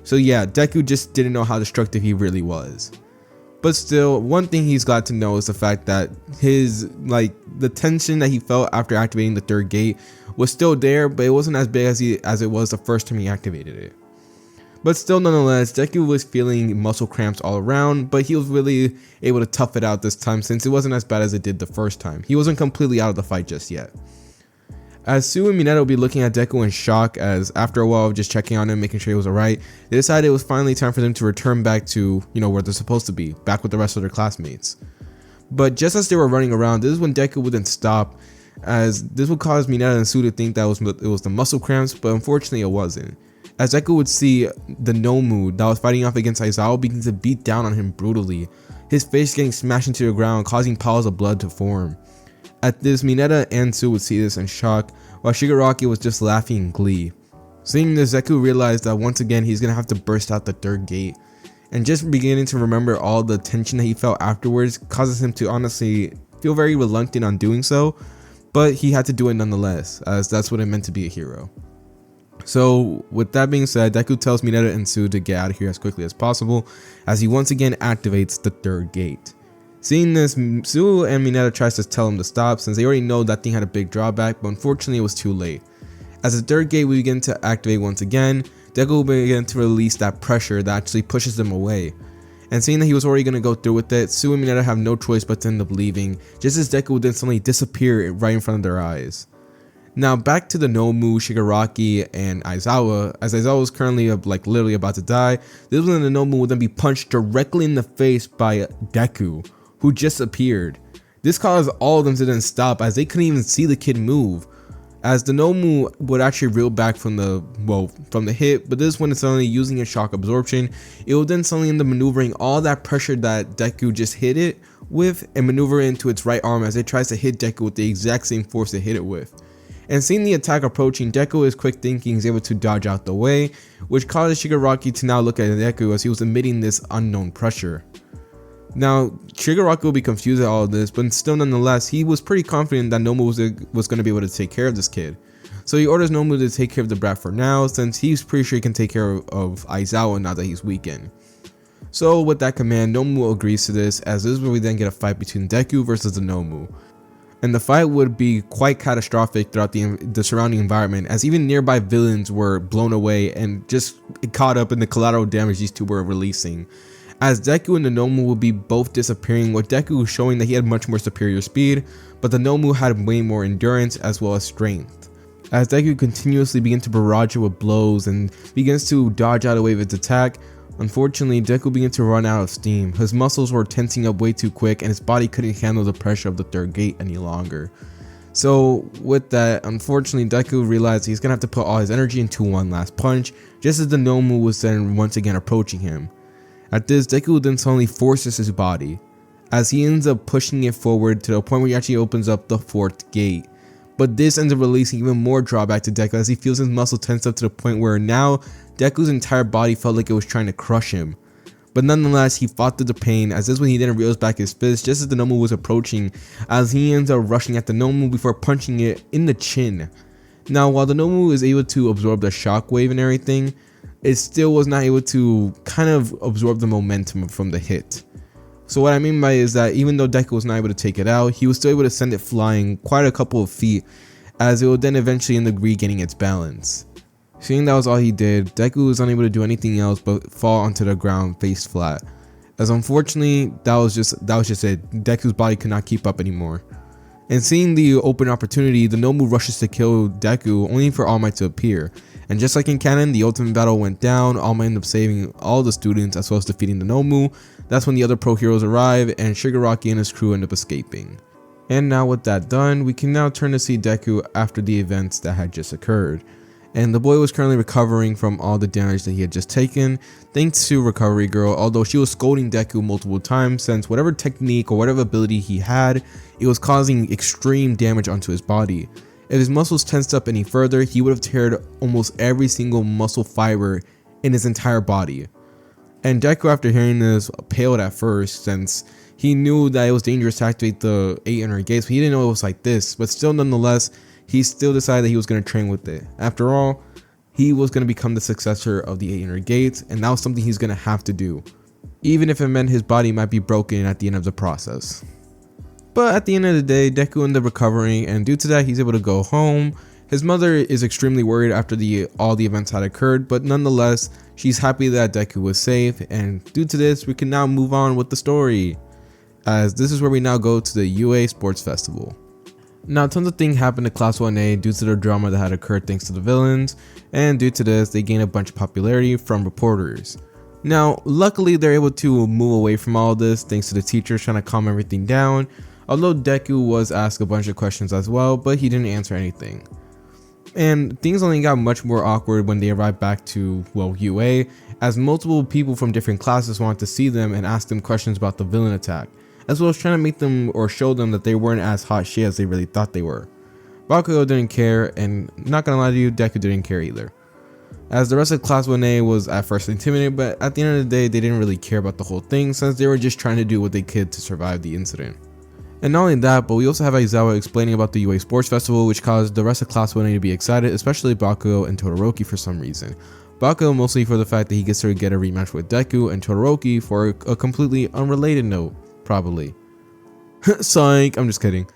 So yeah, Deku just didn't know how destructive he really was. But still, one thing he's glad to know is the fact that the tension that he felt after activating the third gate was still there, but it wasn't as big as it was the first time he activated it. But still, nonetheless, Deku was feeling muscle cramps all around, but he was really able to tough it out this time since it wasn't as bad as it did the first time. He wasn't completely out of the fight just yet. As Tsu and Mineta will be looking at Deku in shock, as after a while of just checking on him, making sure he was alright, they decided it was finally time for them to return back to, where they're supposed to be, back with the rest of their classmates. But just as they were running around, this is when Deku would then stop, as this would cause Mineta and Tsu to think that it was the muscle cramps, but unfortunately it wasn't. As Deku would see the Nomu that was fighting off against Aizawa begin to beat down on him brutally, his face getting smashed into the ground, causing piles of blood to form. At this, Mineta and Tsu would see this in shock, while Shigaraki was just laughing in glee. Seeing this, Deku realized that once again he's gonna have to burst out the third gate, and just beginning to remember all the tension that he felt afterwards causes him to honestly feel very reluctant on doing so, but he had to do it nonetheless, as that's what it meant to be a hero. So with that being said, Deku tells Mineta and Tsu to get out of here as quickly as possible, as he once again activates the third gate. Seeing this, Tsu and Mineta tries to tell him to stop since they already know that thing had a big drawback, but unfortunately it was too late. As the third gate will begin to activate once again, Deku will begin to release that pressure that actually pushes them away. And seeing that he was already going to go through with it, Tsu and Mineta have no choice but to end up leaving, just as Deku will then suddenly disappear right in front of their eyes. Now back to the Nomu, Shigaraki, and Aizawa, as Aizawa is currently literally about to die. This is when the Nomu will then be punched directly in the face by Deku, who just appeared. This caused all of them to then stop as they couldn't even see the kid move. As the Nomu would actually reel back from the hit, but this is when it's suddenly using its shock absorption, it will then suddenly end up maneuvering all that pressure that Deku just hit it with and maneuver it into its right arm as it tries to hit Deku with the exact same force it hit it with. And seeing the attack approaching, Deku, with his quick thinking, is able to dodge out the way, which causes Shigaraki to now look at Deku as he was emitting this unknown pressure. Now, Shigaraki will be confused at all of this, but still nonetheless, he was pretty confident that Nomu was going to be able to take care of this kid. So he orders Nomu to take care of the brat for now, since he's pretty sure he can take care of Aizawa now that he's weakened. So with that command, Nomu agrees to this, as this is where we then get a fight between Deku versus the Nomu. And the fight would be quite catastrophic throughout the surrounding environment, as even nearby villains were blown away and just caught up in the collateral damage these two were releasing. As Deku and the Nomu will be both disappearing, with Deku showing that he had much more superior speed, but the Nomu had way more endurance as well as strength. As Deku continuously begins to barrage it with blows and begins to dodge out of the way of its attack, unfortunately Deku begins to run out of steam. His muscles were tensing up way too quick and his body couldn't handle the pressure of the third gate any longer. So with that, unfortunately Deku realized he's gonna have to put all his energy into one last punch, just as the Nomu was then once again approaching him. At this, Deku then suddenly forces his body, as he ends up pushing it forward to the point where he actually opens up the fourth gate. But this ends up releasing even more drawback to Deku as he feels his muscle tense up to the point where now Deku's entire body felt like it was trying to crush him. but nonetheless he fought through the pain, as this when he then reels back his fist just as the Nomu was approaching, as he ends up rushing at the Nomu before punching it in the chin. Now while the Nomu is able to absorb the shockwave and everything, it still was not able to kind of absorb the momentum from the hit. So what I mean by is that even though Deku was not able to take it out, he was still able to send it flying quite a couple of feet, as it would then eventually end up regaining its balance. Seeing that was all he did, Deku was unable to do anything else but fall onto the ground face flat, as unfortunately that was just it. Deku's body could not keep up anymore. And seeing the open opportunity, the Nomu rushes to kill Deku only for All Might to appear. And just like in canon, the ultimate battle went down, All Might ended up saving all the students as well as defeating the Nomu. That's when the other pro heroes arrive and Shigaraki and his crew end up escaping. And now with that done, we can now turn to see Deku after the events that had just occurred. And the boy was currently recovering from all the damage that he had just taken, thanks to Recovery Girl, although she was scolding Deku multiple times since whatever technique or whatever ability he had, it was causing extreme damage onto his body. If his muscles tensed up any further, he would have teared almost every single muscle fiber in his entire body. And Deku, after hearing this, paled at first since he knew that it was dangerous to activate the 800 gates, but he didn't know it was like this. But still, nonetheless, he still decided that he was going to train with it. After all, he was going to become the successor of the 800 gates, and that was something he's going to have to do, even if it meant his body might be broken at the end of the process. But at the end of the day, Deku ended up recovering, and due to that, he's able to go home. His mother is extremely worried after all the events had occurred, but nonetheless, she's happy that Deku was safe, and due to this, we can now move on with the story, as this is where we now go to the UA Sports Festival. Now, tons of things happened to Class 1A due to the drama that had occurred thanks to the villains, and due to this, they gained a bunch of popularity from reporters. Now, luckily, they're able to move away from all of this thanks to the teachers trying to calm everything down, although Deku was asked a bunch of questions as well, but he didn't answer anything. And things only got much more awkward when they arrived back to, well, UA, as multiple people from different classes wanted to see them and ask them questions about the villain attack, as well as trying to make them or show them that they weren't as hot shit as they really thought they were. Baku didn't care, and not gonna lie to you, Deku didn't care either, as the rest of Class 1A was at first intimidated, but at the end of the day, they didn't really care about the whole thing since they were just trying to do what they could to survive the incident. And not only that, but we also have Aizawa explaining about the UA Sports Festival, which caused the rest of Class 1A to be excited, especially Baku and Todoroki for some reason. Baku mostly for the fact that he gets to get a rematch with Deku, and Todoroki for a completely unrelated note, probably. Psych, I'm just kidding.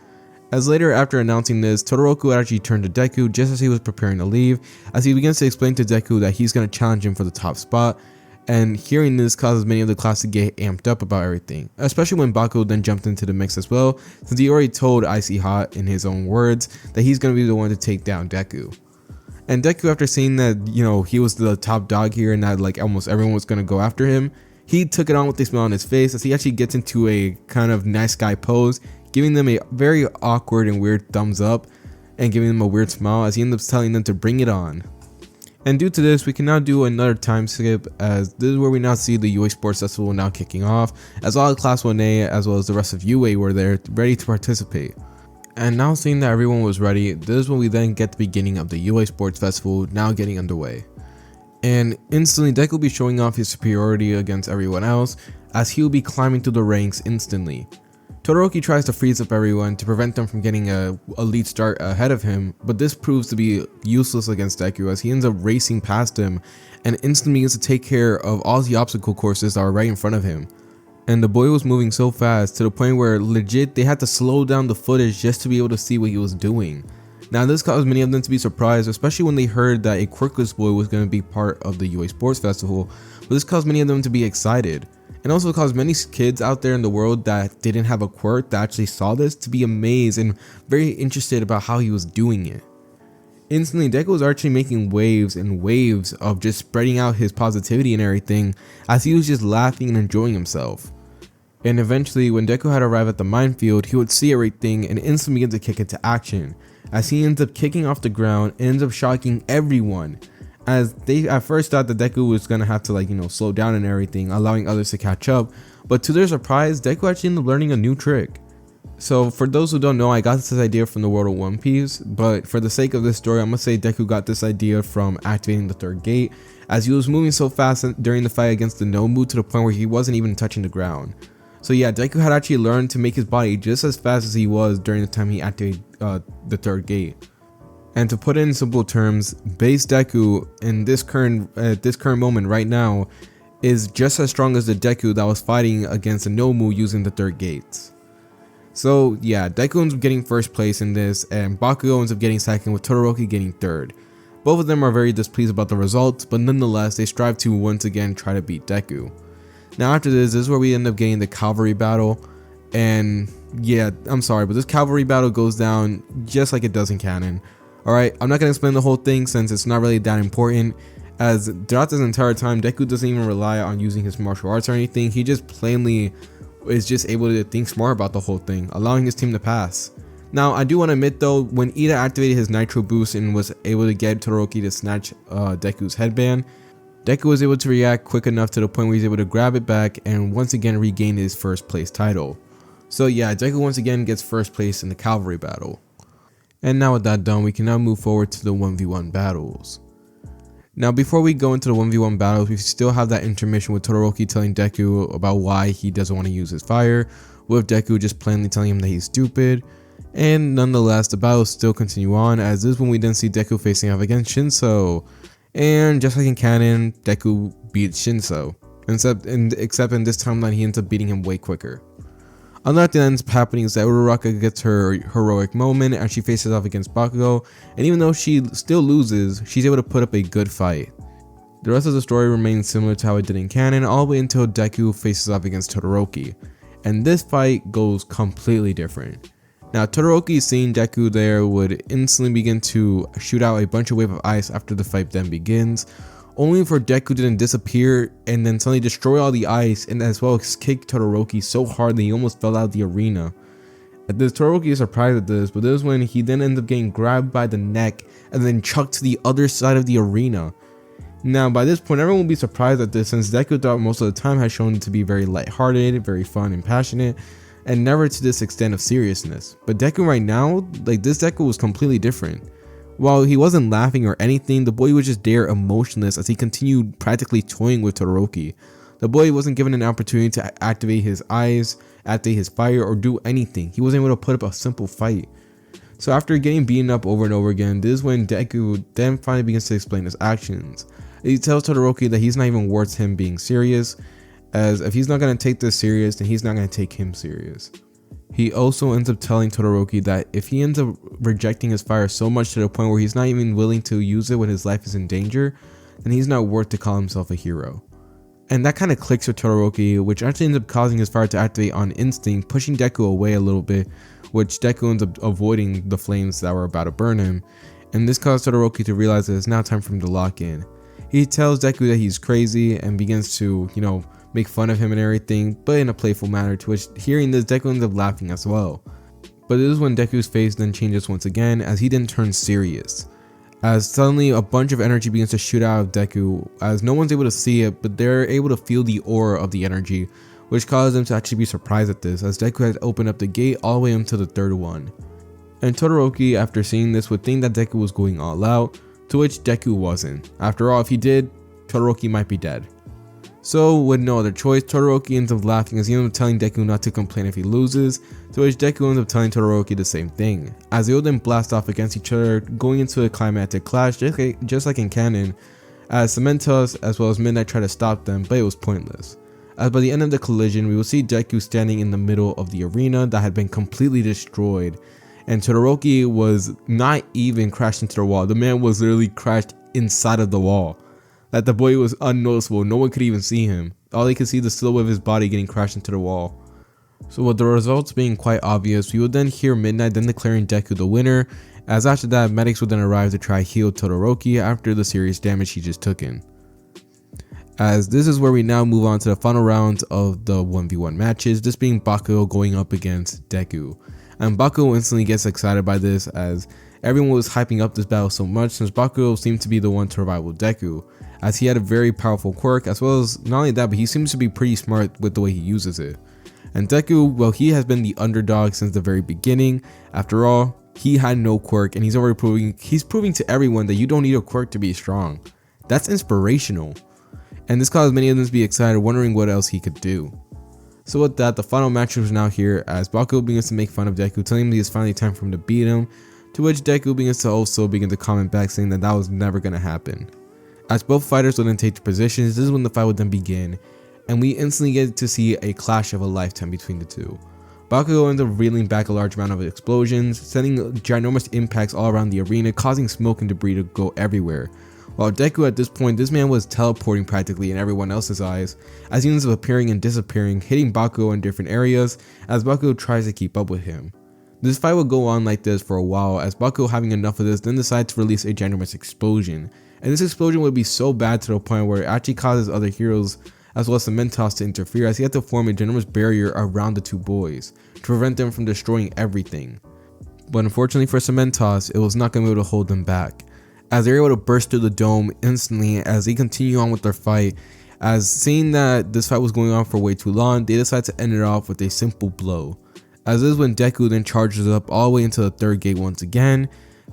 As later, after announcing this, Todoroki actually turned to Deku just as he was preparing to leave, as he begins to explain to Deku that he's going to challenge him for the top spot. And hearing this causes many of the class to get amped up about everything, especially when Baku then jumped into the mix as well, since he already told Icy Hot in his own words that he's going to be the one to take down Deku. And Deku, after seeing that, he was the top dog here and that like almost everyone was going to go after him, he took it on with a smile on his face as he actually gets into a kind of nice guy pose, giving them a very awkward and weird thumbs up and giving them a weird smile as he ends up telling them to bring it on. And due to this, we can now do another time skip, as this is where we now see the UA Sports Festival now kicking off, as all of Class 1A as well as the rest of UA were there ready to participate. And now seeing that everyone was ready, this is when we then get the beginning of the UA Sports Festival now getting underway. And instantly Deku will be showing off his superiority against everyone else, as he will be climbing through the ranks instantly. Todoroki tries to freeze up everyone to prevent them from getting a lead start ahead of him, but this proves to be useless against Deku as he ends up racing past him and instantly begins to take care of all the obstacle courses that are right in front of him. And the boy was moving so fast to the point where legit they had to slow down the footage just to be able to see what he was doing. Now this caused many of them to be surprised, especially when they heard that a quirkless boy was going to be part of the UA Sports Festival, but this caused many of them to be excited. And also caused many kids out there in the world that didn't have a quirk that actually saw this to be amazed and very interested about how he was doing it. Instantly, Deku was actually making waves and waves of just spreading out his positivity and everything as he was just laughing and enjoying himself. And eventually, when Deku had arrived at the minefield, he would see everything and instantly begin to kick into action, as he ends up kicking off the ground and ends up shocking everyone, as they at first thought that Deku was gonna have to slow down and everything, allowing others to catch up, but to their surprise, Deku actually ended up learning a new trick, So for those who don't know, I got this idea from the world of One Piece, but for the sake of this story, I'm gonna say Deku got this idea from activating the third gate, as he was moving so fast during the fight against the Nomu to the point where he wasn't even touching the ground. So yeah, Deku had actually learned to make his body just as fast as he was during the time he activated the third gate. And to put it in simple terms, base Deku in this current moment right now is just as strong as the Deku that was fighting against the Nomu using the third gates. So yeah, Deku ends up getting first place in this, and Baku ends up getting second, with Todoroki getting third. Both of them are very displeased about the results, but nonetheless they strive to once again try to beat Deku. Now after this is where we end up getting the cavalry battle, and yeah, I'm sorry, but this cavalry battle goes down just like it does in canon. Alright, I'm not going to explain the whole thing since it's not really that important, as throughout this entire time Deku doesn't even rely on using his martial arts or anything. He just plainly is just able to think smart about the whole thing, allowing his team to pass. Now I do want to admit though, when Ida activated his nitro boost and was able to get Todoroki to snatch Deku's headband, Deku was able to react quick enough to the point where he was able to grab it back and once again regain his first place title. So yeah, Deku once again gets first place in the cavalry battle. And now with that done, we can now move forward to the 1v1 battles. Now before we go into the 1v1 battles, we still have that intermission with Todoroki telling Deku about why he doesn't want to use his fire, with Deku just plainly telling him that he's stupid. And nonetheless, the battles still continue on, as this is when we then see Deku facing off against Shinso. And just like in canon, Deku beats Shinso, except in this timeline he ends up beating him way quicker. Another thing that ends up happening is that Uraraka gets her heroic moment and she faces off against Bakugo, and even though she still loses, she's able to put up a good fight. The rest of the story remains similar to how it did in canon, all the way until Deku faces off against Todoroki, and this fight goes completely different. Now Todoroki, seeing Deku there, would instantly begin to shoot out a bunch of wave of ice after the fight then begins, only for Deku to then disappear and then suddenly destroy all the ice, and as well as kick Todoroki so hard that he almost fell out of the arena. At this, Todoroki is surprised at this, but this is when he then ends up getting grabbed by the neck and then chucked to the other side of the arena. Now by this point everyone will be surprised at this, since Deku throughout most of the time has shown to be very lighthearted, very fun and passionate, and never to this extent of seriousness. But Deku right now, like this Deku was completely different. While he wasn't laughing or anything, the boy was just there emotionless as he continued practically toying with Todoroki. The boy wasn't given an opportunity to activate his eyes, activate his fire, or do anything. He wasn't able to put up a simple fight. So after getting beaten up over and over again, this is when Deku then finally begins to explain his actions. He tells Todoroki that he's not even worth him being serious, as if he's not going to take this serious, then he's not going to take him serious. He also ends up telling Todoroki that if he ends up rejecting his fire so much to the point where he's not even willing to use it when his life is in danger, then he's not worth to call himself a hero. And that kind of clicks with Todoroki, which actually ends up causing his fire to activate on instinct, pushing Deku away a little bit, which Deku ends up avoiding the flames that were about to burn him. And this caused Todoroki to realize that it's now time for him to lock in. He tells Deku that he's crazy and begins to, make fun of him and everything, but in a playful manner, to which hearing this Deku ends up laughing as well. But this is when Deku's face then changes once again, as he then turns serious, as suddenly a bunch of energy begins to shoot out of Deku, as no one's able to see it, but they're able to feel the aura of the energy, which causes them to actually be surprised at this, as Deku has opened up the gate all the way up to the third one. And Todoroki, after seeing this, would think that Deku was going all out, to which Deku wasn't. After all, if he did, Todoroki might be dead. So with no other choice, Todoroki ends up laughing as he ends up telling Deku not to complain if he loses, to which Deku ends up telling Todoroki the same thing, as they will then blast off against each other, going into a climactic clash just like in canon, as Cementos as well as Midnight try to stop them, but it was pointless. As by the end of the collision, we will see Deku standing in the middle of the arena that had been completely destroyed, and Todoroki was not even crashed into the wall. The man was literally crashed inside of the wall. That the boy was unnoticeable, no one could even see him. All they could see the silhouette of his body getting crashed into the wall. So with the results being quite obvious, we would then hear Midnight then declaring Deku the winner, as after that medics would then arrive to try heal Todoroki after the serious damage he just took in. As this is where we now move on to the final round of the 1v1 matches, this being Baku going up against Deku. And Baku instantly gets excited by this, as everyone was hyping up this battle so much since Baku seemed to be the one to rival Deku, as he had a very powerful quirk, as well as not only that, but he seems to be pretty smart with the way he uses it. And Deku, well, he has been the underdog since the very beginning. After all, he had no quirk, and he's proving to everyone that you don't need a quirk to be strong. That's inspirational. And this caused many of them to be excited, wondering what else he could do. So with that, the final match was now here, as Baku begins to make fun of Deku, telling him it's finally time for him to beat him, to which Deku begins to also begin to comment back, saying that was never going to happen. As both fighters would then take their positions, this is when the fight would then begin, and we instantly get to see a clash of a lifetime between the two. Baku ends up reeling back a large amount of explosions, sending ginormous impacts all around the arena, causing smoke and debris to go everywhere. While Deku, at this point, this man was teleporting practically in everyone else's eyes, as he ends up appearing and disappearing, hitting Baku in different areas as Baku tries to keep up with him. This fight would go on like this for a while, as Baku, having enough of this, then decides to release a ginormous explosion. And this explosion would be so bad to the point where it actually causes other heroes as well as Cementos to interfere, as he had to form a ginormous barrier around the two boys to prevent them from destroying everything. But unfortunately for Cementos, it was not going to be able to hold them back, as they were able to burst through the dome instantly as they continue on with their fight. As seeing that this fight was going on for way too long, they decide to end it off with a simple blow. As this is when Deku then charges up all the way into the third gate once again,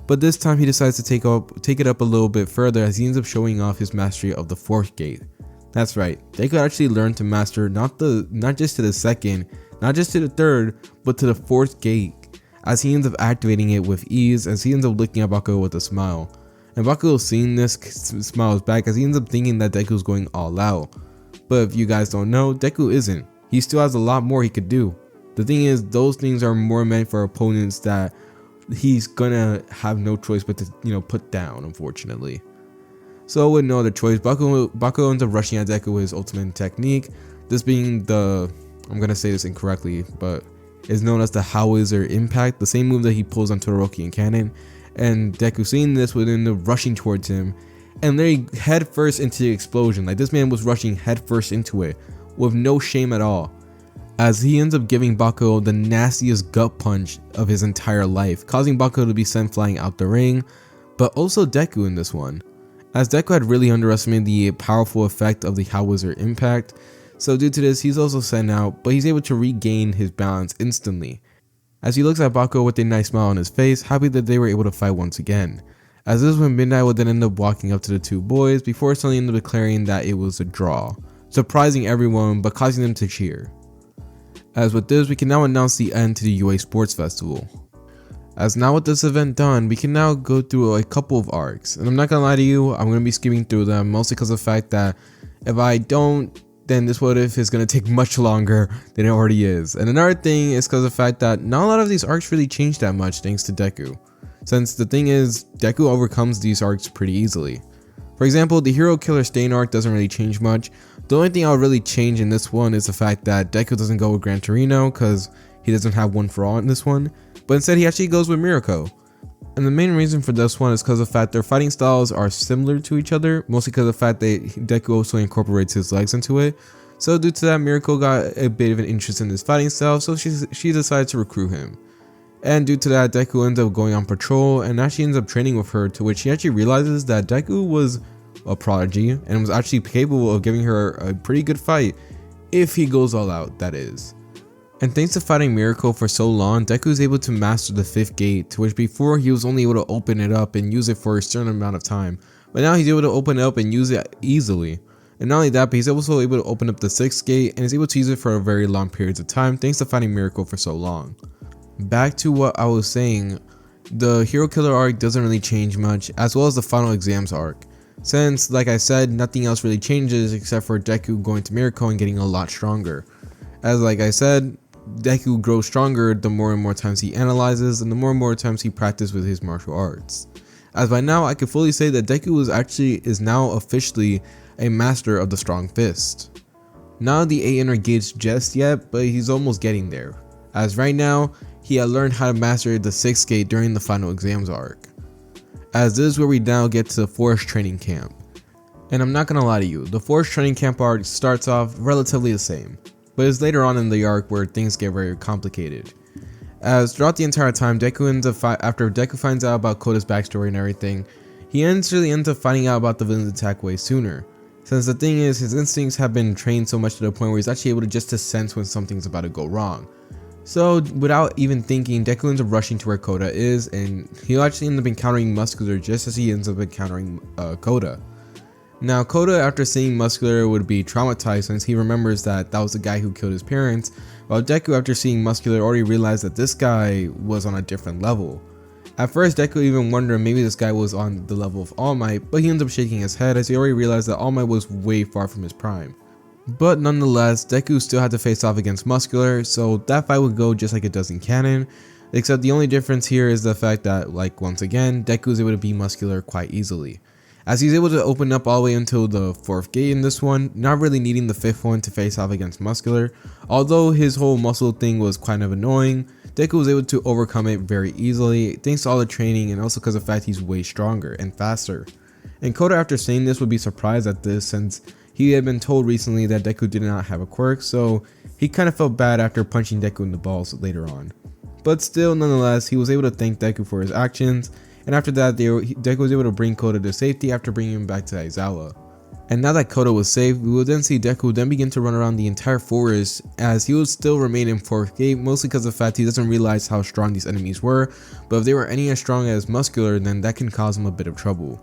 but this time he decides to take it up a little bit further, as he ends up showing off his mastery of the fourth gate. That's right, Deku actually learned to master not just to the second, not just to the third, but to the fourth gate, as he ends up activating it with ease, as he ends up looking at Baku with a smile. And Baku, seeing this, smiles back as he ends up thinking that Deku is going all out. But if you guys don't know, Deku isn't. He still has a lot more he could do. The thing is, those things are more meant for opponents that he's gonna have no choice but to, put down, unfortunately. So with no other choice, Baku ends up rushing at Deku with his ultimate technique, this being I'm gonna say this incorrectly, but is known as the Howitzer Impact, the same move that he pulls on Todoroki and Cannon. And Deku, seeing this, would end up rushing towards him, and there he head first into the explosion. Like, this man was rushing head first into it with no shame at all, as he ends up giving Baku the nastiest gut punch of his entire life, causing Baku to be sent flying out the ring, but also Deku in this one, as Deku had really underestimated the powerful effect of the Howitzer Impact. So due to this, he's also sent out, but he's able to regain his balance instantly, as he looks at Baku with a nice smile on his face, happy that they were able to fight once again. As this is when Midnight would then end up walking up to the two boys before suddenly end up declaring that it was a draw, surprising everyone but causing them to cheer. As with this, we can now announce the end to the UA Sports Festival. As now with this event done, we can now go through a couple of arcs, and I'm not gonna lie to you, I'm gonna be skimming through them, mostly because of the fact that if I don't, then this what if is going to take much longer than it already is. And another thing is because of the fact that not a lot of these arcs really change that much thanks to Deku, since the thing is, Deku overcomes these arcs pretty easily. For example, the Hero Killer Stain arc doesn't really change much. The only thing I'll really change in this one is the fact that Deku doesn't go with Gran Torino because he doesn't have one for all in this one, but instead he actually goes with Mirako. And the main reason for this one is because of the fact their fighting styles are similar to each other, mostly because of the fact that Deku also incorporates his legs into it. So due to that, Mirako got a bit of an interest in his fighting style, so she decided to recruit him. And due to that, Deku ends up going on patrol, and actually ends up training with her, to which she actually realizes that Deku was a prodigy and was actually capable of giving her a pretty good fight, if he goes all out, that is. And thanks to fighting Mirako for so long, Deku is able to master the 5th gate, to which before he was only able to open it up and use it for a certain amount of time, but now he's able to open it up and use it easily. And not only that, but he's also able to open up the 6th gate and is able to use it for a very long periods of time thanks to fighting Mirako for so long. Back to what I was saying, the Hero Killer arc doesn't really change much, as well as the final exams arc, since like I said, nothing else really changes except for Deku going to Mirako and getting a lot stronger. As like I said, Deku grows stronger the more and more times he analyzes and the more and more times he practices with his martial arts. As by now I can fully say that Deku is now officially a master of the strong fist. Not the 8 inner gates just yet, but he's almost getting there, as right now he had learned how to master the 6th gate during the final exams arc. As this is where we now get to the Forest Training Camp. And I'm not gonna lie to you, the Forest Training Camp arc starts off relatively the same, but it's later on in the arc where things get very complicated. As throughout the entire time, Deku ends up after Deku finds out about Koda's backstory and everything, he really ends up finding out about the villain's attack way sooner, since the thing is, his instincts have been trained so much to the point where he's actually able to just to sense when something's about to go wrong. So without even thinking, Deku ends up rushing to where Koda is, and he'll actually end up encountering Muscular just as he ends up encountering Koda. Now Koda, after seeing Muscular, would be traumatized since he remembers that was the guy who killed his parents, while Deku, after seeing Muscular, already realized that this guy was on a different level. At first, Deku even wondered maybe this guy was on the level of All Might, but he ends up shaking his head as he already realized that All Might was way far from his prime. But nonetheless, Deku still had to face off against Muscular, so that fight would go just like it does in canon, except the only difference here is the fact that, like once again, Deku is able to beat Muscular quite easily, as he's able to open up all the way until the 4th gate in this one, not really needing the 5th one to face off against Muscular. Although his whole muscle thing was kind of annoying, Deku was able to overcome it very easily thanks to all the training and also because of the fact he's way stronger and faster. And Koda, after saying this, would be surprised at this since he had been told recently that Deku did not have a quirk, so he kind of felt bad after punching Deku in the balls later on. But still, nonetheless, he was able to thank Deku for his actions, and after that, Deku was able to bring Koda to safety after bringing him back to Aizawa. And now that Koda was safe, we will then see Deku then begin to run around the entire forest, as he would still remain in 4th gate, mostly because of the fact he doesn't realize how strong these enemies were, but if they were any as strong as Muscular, then that can cause him a bit of trouble.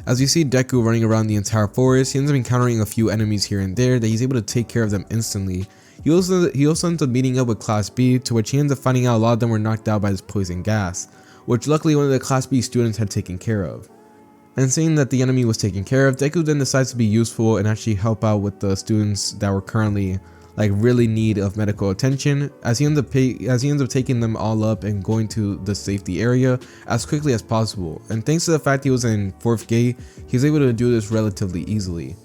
As you see Deku running around the entire forest, he ends up encountering a few enemies here and there that he's able to take care of them instantly. He also ends up meeting up with Class B, to which he ends up finding out a lot of them were knocked out by this poison gas, which luckily one of the Class B students had taken care of. And seeing that the enemy was taken care of, Deku then decides to be useful and actually help out with the students that were currently really need of medical attention, as he ends up taking them all up and going to the safety area as quickly as possible. And thanks to the fact he was in 4th gate, he's able to do this relatively easily.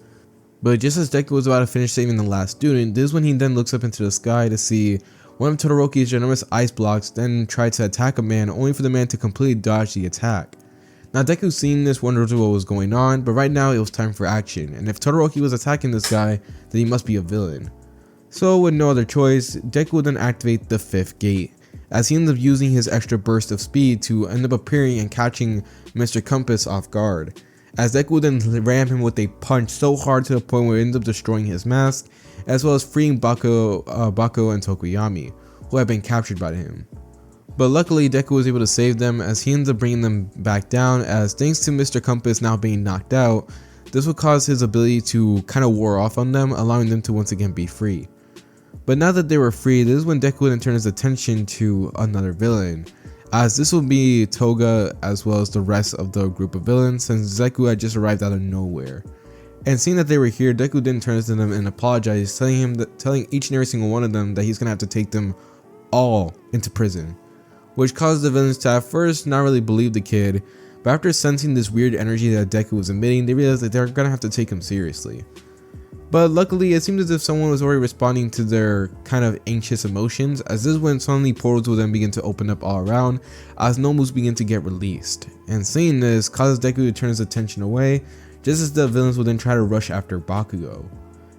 But just as Deku was about to finish saving the last student, this is when he then looks up into the sky to see one of Todoroki's generous ice blocks then try to attack a man, only for the man to completely dodge the attack. Now Deku, seeing this, wonders what was going on, but right now it was time for action, and if Todoroki was attacking this guy, then he must be a villain. So with no other choice, Deku would then activate the 5th gate, as he ends up using his extra burst of speed to end up appearing and catching Mr. Compass off guard, as Deku would then ram him with a punch so hard to the point where it ends up destroying his mask, as well as freeing Baku and Tokuyami, who had been captured by him. But luckily Deku was able to save them, as he ends up bringing them back down, as thanks to Mr. Compass now being knocked out, this would cause his ability to kind of wear off on them, allowing them to once again be free. But now that they were free, this is when Deku would then turn his attention to another villain, as this will be Toga as well as the rest of the group of villains, since Deku had just arrived out of nowhere. And seeing that they were here, Deku then turns to them and apologizes, telling each and every single one of them that he's gonna have to take them all into prison, which caused the villains to at first not really believe the kid, but after sensing this weird energy that Deku was emitting, they realized that they're gonna have to take him seriously. But luckily, it seemed as if someone was already responding to their kind of anxious emotions, as this is when suddenly portals will then begin to open up all around, as Nomus begin to get released. And seeing this causes Deku to turn his attention away, just as the villains will then try to rush after Bakugo.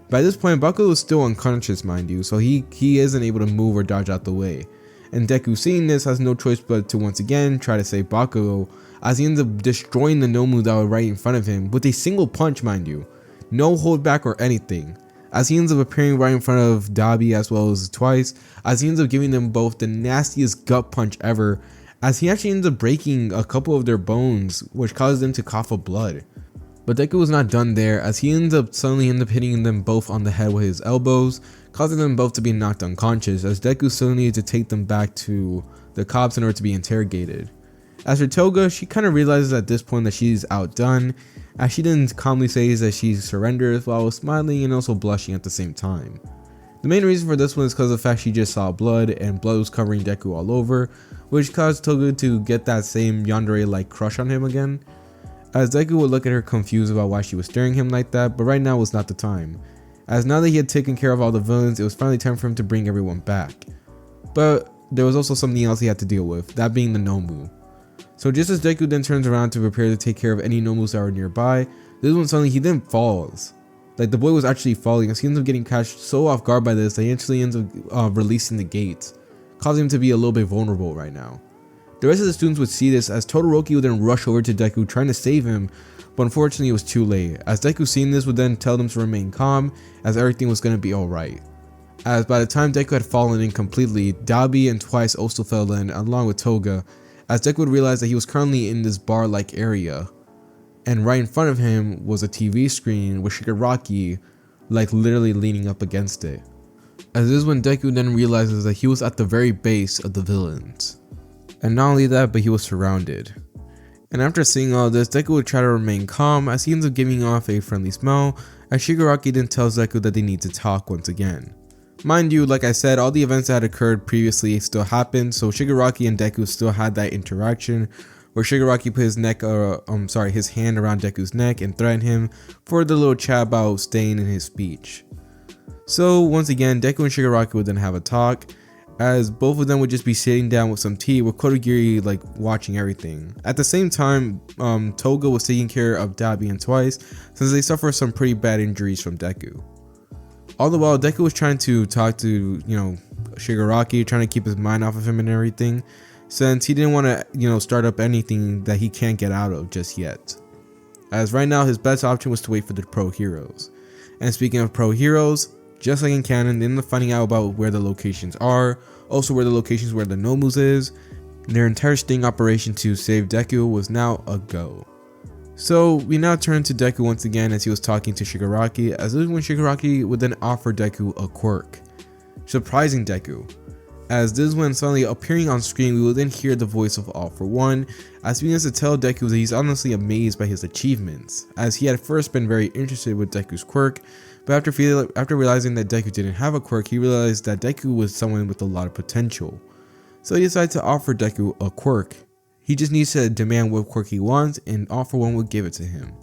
By this point, Bakugo is still unconscious, mind you, so he isn't able to move or dodge out the way. And Deku, seeing this, has no choice but to once again try to save Bakugo, as he ends up destroying the Nomu that were right in front of him with a single punch, mind you. No hold back or anything, as he ends up appearing right in front of Dabi as well as Twice, as he ends up giving them both the nastiest gut punch ever, as he actually ends up breaking a couple of their bones, which causes them to cough up blood. But Deku was not done there, as he ends up hitting them both on the head with his elbows, causing them both to be knocked unconscious, as Deku still needed to take them back to the cops in order to be interrogated. As for Toga, she kind of realizes at this point that she's outdone, as she then calmly says that she surrenders while smiling and also blushing at the same time. The main reason for this one is because of the fact she just saw blood, and blood was covering Deku all over, which caused Toga to get that same yandere-like crush on him again, as Deku would look at her confused about why she was staring him like that, but right now was not the time, as now that he had taken care of all the villains, it was finally time for him to bring everyone back. But there was also something else he had to deal with, that being the Nomu. So just as Deku then turns around to prepare to take care of any Nomus that are nearby, this is when suddenly he then falls. Like the boy was actually falling, as he ends up getting catched so off guard by this that he actually ends up releasing the gates, causing him to be a little bit vulnerable right now. The rest of the students would see this as Todoroki would then rush over to Deku trying to save him, but unfortunately it was too late, as Deku seeing this would then tell them to remain calm as everything was going to be alright. As by the time Deku had fallen in completely, Dabi and Twice also fell in along with Toga, as Deku would realize that he was currently in this bar-like area, and right in front of him was a TV screen with Shigaraki like literally leaning up against it. As this is when Deku then realizes that he was at the very base of the villains. And not only that, but he was surrounded. And after seeing all this, Deku would try to remain calm as he ends up giving off a friendly smile as Shigaraki then tells Deku that they need to talk once again. Mind you, like I said, all the events that had occurred previously still happened, so Shigaraki and Deku still had that interaction where Shigaraki put his hand around Deku's neck and threatened him for the little chat about staying in his speech. So once again, Deku and Shigaraki would then have a talk, as both of them would just be sitting down with some tea with Kodagiri like watching everything. At the same time, Toga was taking care of Dabi and Twice since they suffered some pretty bad injuries from Deku. All the while, Deku was trying to talk to, Shigaraki, trying to keep his mind off of him and everything, since he didn't want to, start up anything that he can't get out of just yet. As right now, his best option was to wait for the pro heroes. And speaking of pro heroes, just like in canon, they ended up finding out about where the locations are, also where the locations where the Nomus is. Their entire sting operation to save Deku was now a go. So we now turn to Deku once again as he was talking to Shigaraki, as this is when Shigaraki would then offer Deku a quirk, surprising Deku. As this is when suddenly appearing on screen, we will then hear the voice of All For One, as he begins to tell Deku that he's honestly amazed by his achievements, as he had first been very interested with Deku's quirk, but after realizing that Deku didn't have a quirk, he realized that Deku was someone with a lot of potential. So he decided to offer Deku a quirk. He just needs to demand what quirk he wants, and All For One will give it to him.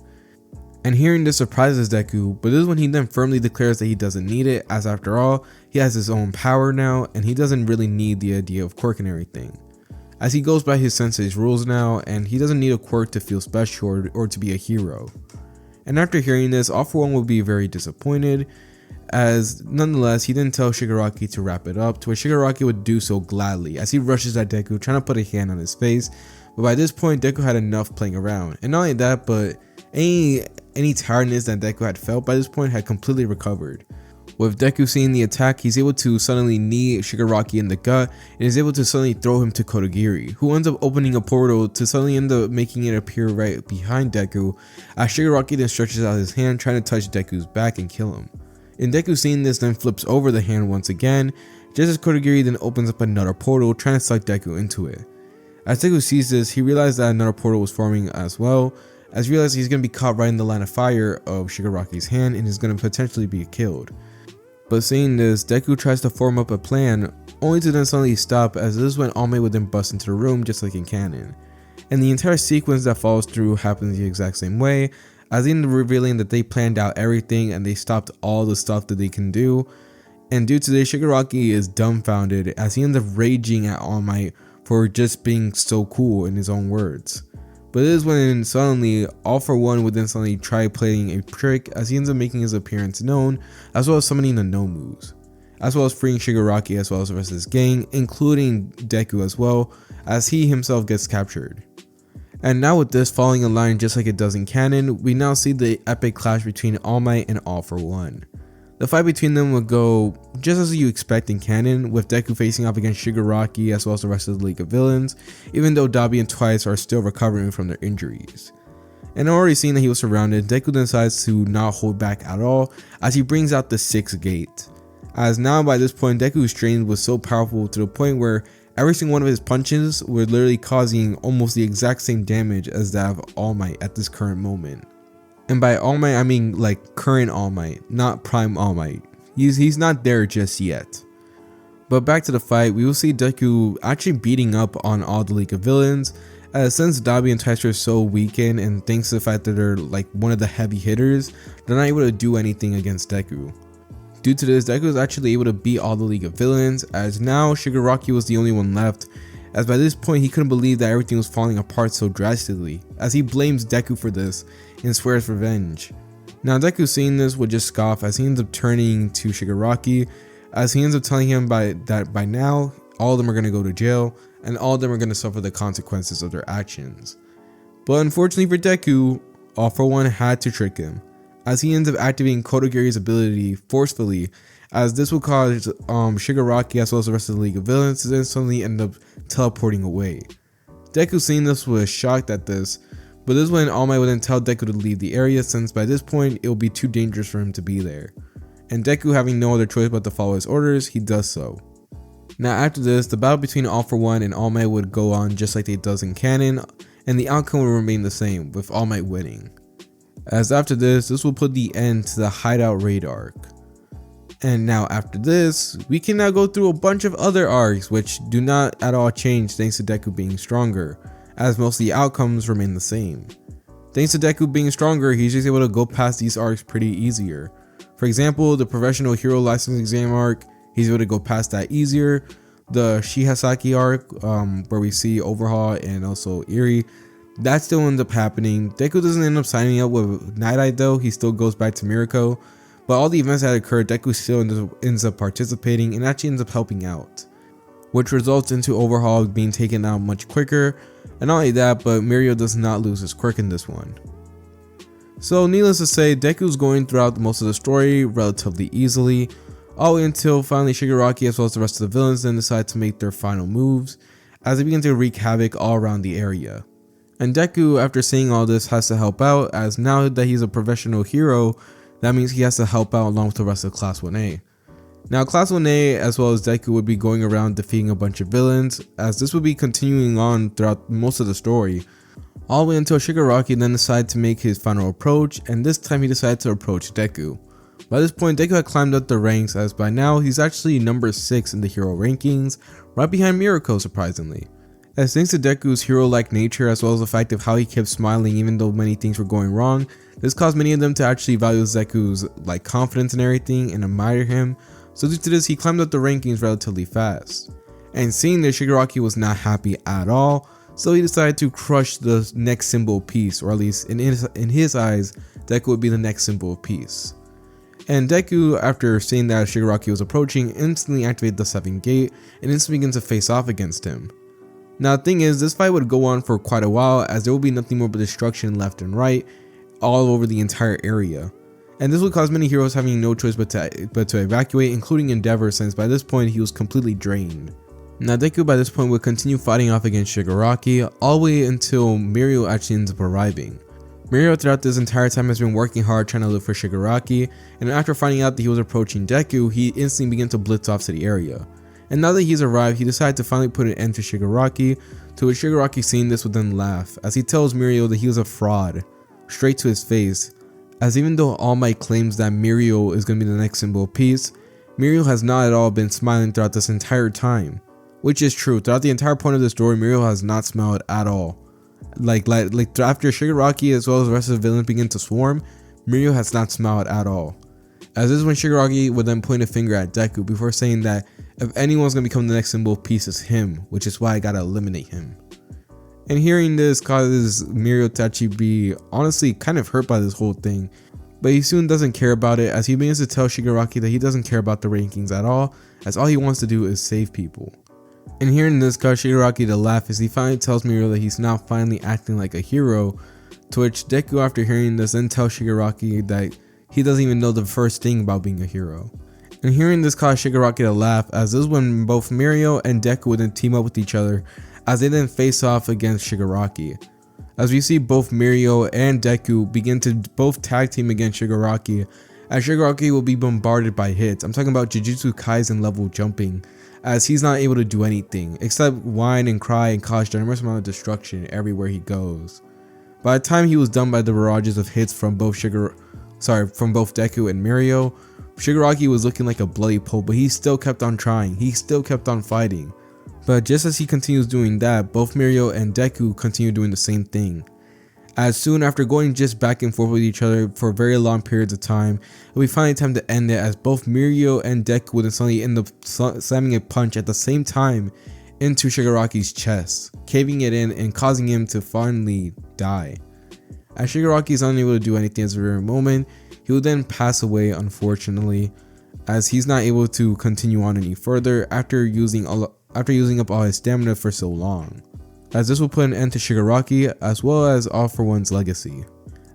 And hearing this surprises Deku, but this is when he then firmly declares that he doesn't need it, as after all, he has his own power now, and he doesn't really need the idea of quirk and everything. As he goes by his sensei's rules now, and he doesn't need a quirk to feel special or to be a hero. And after hearing this, All For One will be very disappointed, as nonetheless, he then tells Shigaraki to wrap it up, to where Shigaraki would do so gladly, as he rushes at Deku, trying to put a hand on his face, but by this point, Deku had enough playing around. And not only that, but any tiredness that Deku had felt by this point had completely recovered. With Deku seeing the attack, he's able to suddenly knee Shigaraki in the gut and is able to suddenly throw him to Kodagiri, who ends up opening a portal to suddenly end up making it appear right behind Deku, as Shigaraki then stretches out his hand trying to touch Deku's back and kill him. And Deku seeing this then flips over the hand once again, just as Kodagiri then opens up another portal trying to suck Deku into it. As Deku sees this, he realized that another portal was forming as well, as he realizes he's going to be caught right in the line of fire of Shigaraki's hand and is going to potentially be killed. But seeing this, Deku tries to form up a plan, only to then suddenly stop, as this is when All Might would then bust into the room just like in canon. And the entire sequence that follows through happens the exact same way, as they end up revealing that they planned out everything and they stopped all the stuff that they can do. And due to this, Shigaraki is dumbfounded as he ends up raging at All Might for just being so cool in his own words. But it is when suddenly All For One would then suddenly try playing a trick, as he ends up making his appearance known, as well as summoning the Nomus, as well as freeing Shigaraki as well as the rest of his gang, including Deku as well, as he himself gets captured. And now with this falling in line just like it does in canon, we now see the epic clash between All Might and All For One. The fight between them would go just as you expect in canon, with Deku facing off against Shigaraki as well as the rest of the League of Villains, even though Dabi and Twice are still recovering from their injuries. And already seeing that he was surrounded, Deku decides to not hold back at all, as he brings out the 6th gate. As now by this point, Deku's strength was so powerful to the point where every single one of his punches were literally causing almost the exact same damage as that of All Might at this current moment. And by All Might, I mean like current All Might, not Prime All Might. He's not there just yet. But back to the fight, we will see Deku actually beating up on all the League of Villains, as since Dabi and Twice are so weakened, and thanks to the fact that they're like one of the heavy hitters, they're not able to do anything against Deku. Due to this, Deku is actually able to beat all the League of Villains, as now Shigaraki was the only one left, as by this point he couldn't believe that everything was falling apart so drastically, as he blames Deku for this and swears revenge. Now Deku seeing this would just scoff, as he ends up turning to Shigaraki, as he ends up telling him that by now all of them are going to go to jail, and all of them are going to suffer the consequences of their actions. But unfortunately for Deku, All For One had to trick him, as he ends up activating Kotogire's ability forcefully, as this will cause Shigaraki as well as the rest of the League of Villains to then suddenly end up teleporting away. Deku, seeing this, was shocked at this, but this is when All Might would then tell Deku to leave the area, since by this point it will be too dangerous for him to be there. And Deku, having no other choice but to follow his orders, he does so. Now after this, the battle between All For One and All Might would go on just like it does in canon, and the outcome will remain the same, with All Might winning. As after this will put the end to the Hideout Raid arc. And now after this, we can now go through a bunch of other arcs which do not at all change thanks to Deku being stronger, as most of the outcomes remain the same. Thanks to Deku being stronger, he's just able to go past these arcs pretty easier. For example, the Professional Hero License Exam arc, he's able to go past that easier. The Shihasaki arc, where we see Overhaul and also Eri, that still ends up happening. Deku doesn't end up signing up with Night Eye though, he still goes back to Mirako. But all the events that occurred, Deku still ends up participating and actually ends up helping out, which results into Overhaul being taken out much quicker. And not only that, but Mirio does not lose his quirk in this one. So needless to say, Deku's going throughout most of the story relatively easily, all the way until finally Shigaraki as well as the rest of the villains then decide to make their final moves, as they begin to wreak havoc all around the area. And Deku, after seeing all this, has to help out, as now that he's a professional hero, that means he has to help out along with the rest of Class 1A. Now Class 1A as well as Deku would be going around defeating a bunch of villains, as this would be continuing on throughout most of the story, all the way until Shigaraki then decided to make his final approach, and this time he decided to approach Deku. By this point, Deku had climbed up the ranks, as by now he's actually number 6 in the hero rankings, right behind Mirako surprisingly. As thanks to Deku's hero-like nature as well as the fact of how he kept smiling even though many things were going wrong, this caused many of them to actually value Deku's confidence and everything and admire him, so due to this he climbed up the rankings relatively fast. And seeing this, Shigaraki was not happy at all, so he decided to crush the next symbol of peace, or at least in his eyes, Deku would be the next symbol of peace. And Deku, after seeing that Shigaraki was approaching, instantly activated the 7th gate and instantly began to face off against him. Now the thing is, this fight would go on for quite a while, as there will be nothing more but destruction left and right all over the entire area. And this would cause many heroes having no choice but to evacuate, including Endeavor, since by this point he was completely drained. Now Deku by this point would continue fighting off against Shigaraki all the way until Mirio actually ends up arriving. Mirio throughout this entire time has been working hard trying to look for Shigaraki, and after finding out that he was approaching Deku, he instantly began to blitz off to the area. And now that he's arrived, he decided to finally put an end to Shigaraki, to which Shigaraki, seeing this, would then laugh, as he tells Mirio that he was a fraud, straight to his face, as even though All Might claims that Mirio is going to be the next symbol of peace, Mirio has not at all been smiling throughout this entire time, which is true. Throughout the entire point of the story, Mirio has not smiled at all. Like after Shigaraki as well as the rest of the villains begin to swarm, Mirio has not smiled at all. As this is when Shigaraki would then point a finger at Deku before saying that if anyone's gonna become the next symbol of peace, it's him, which is why I gotta eliminate him. And hearing this causes Mirio to actually be honestly kind of hurt by this whole thing, but he soon doesn't care about it, as he begins to tell Shigaraki that he doesn't care about the rankings at all, as all he wants to do is save people. And hearing this cause Shigaraki to laugh, as he finally tells Mirio that he's now finally acting like a hero, to which Deku, after hearing this, then tells Shigaraki that he doesn't even know the first thing about being a hero. And hearing this caused Shigaraki to laugh, as this is when both Mirio and Deku would then team up with each other, as they then face off against Shigaraki. As we see both Mirio and Deku begin to both tag team against Shigaraki, as Shigaraki will be bombarded by hits. I'm talking about Jujutsu Kaisen level jumping, as he's not able to do anything except whine and cry and cause ginormous amount of destruction everywhere he goes. By the time he was done by the barrages of hits from both Deku and Mirio, Shigaraki was looking like a bloody pulp, but he still kept on trying, he still kept on fighting. But just as he continues doing that, both Mirio and Deku continue doing the same thing. As soon after going just back and forth with each other for very long periods of time, it will be finally time to end it, as both Mirio and Deku would suddenly end up slamming a punch at the same time into Shigaraki's chest, caving it in and causing him to finally die. As Shigaraki is unable to do anything at the very moment, he will then pass away, unfortunately, as he's not able to continue on any further after using after using up all his stamina for so long, as this will put an end to Shigaraki as well as All For One's legacy.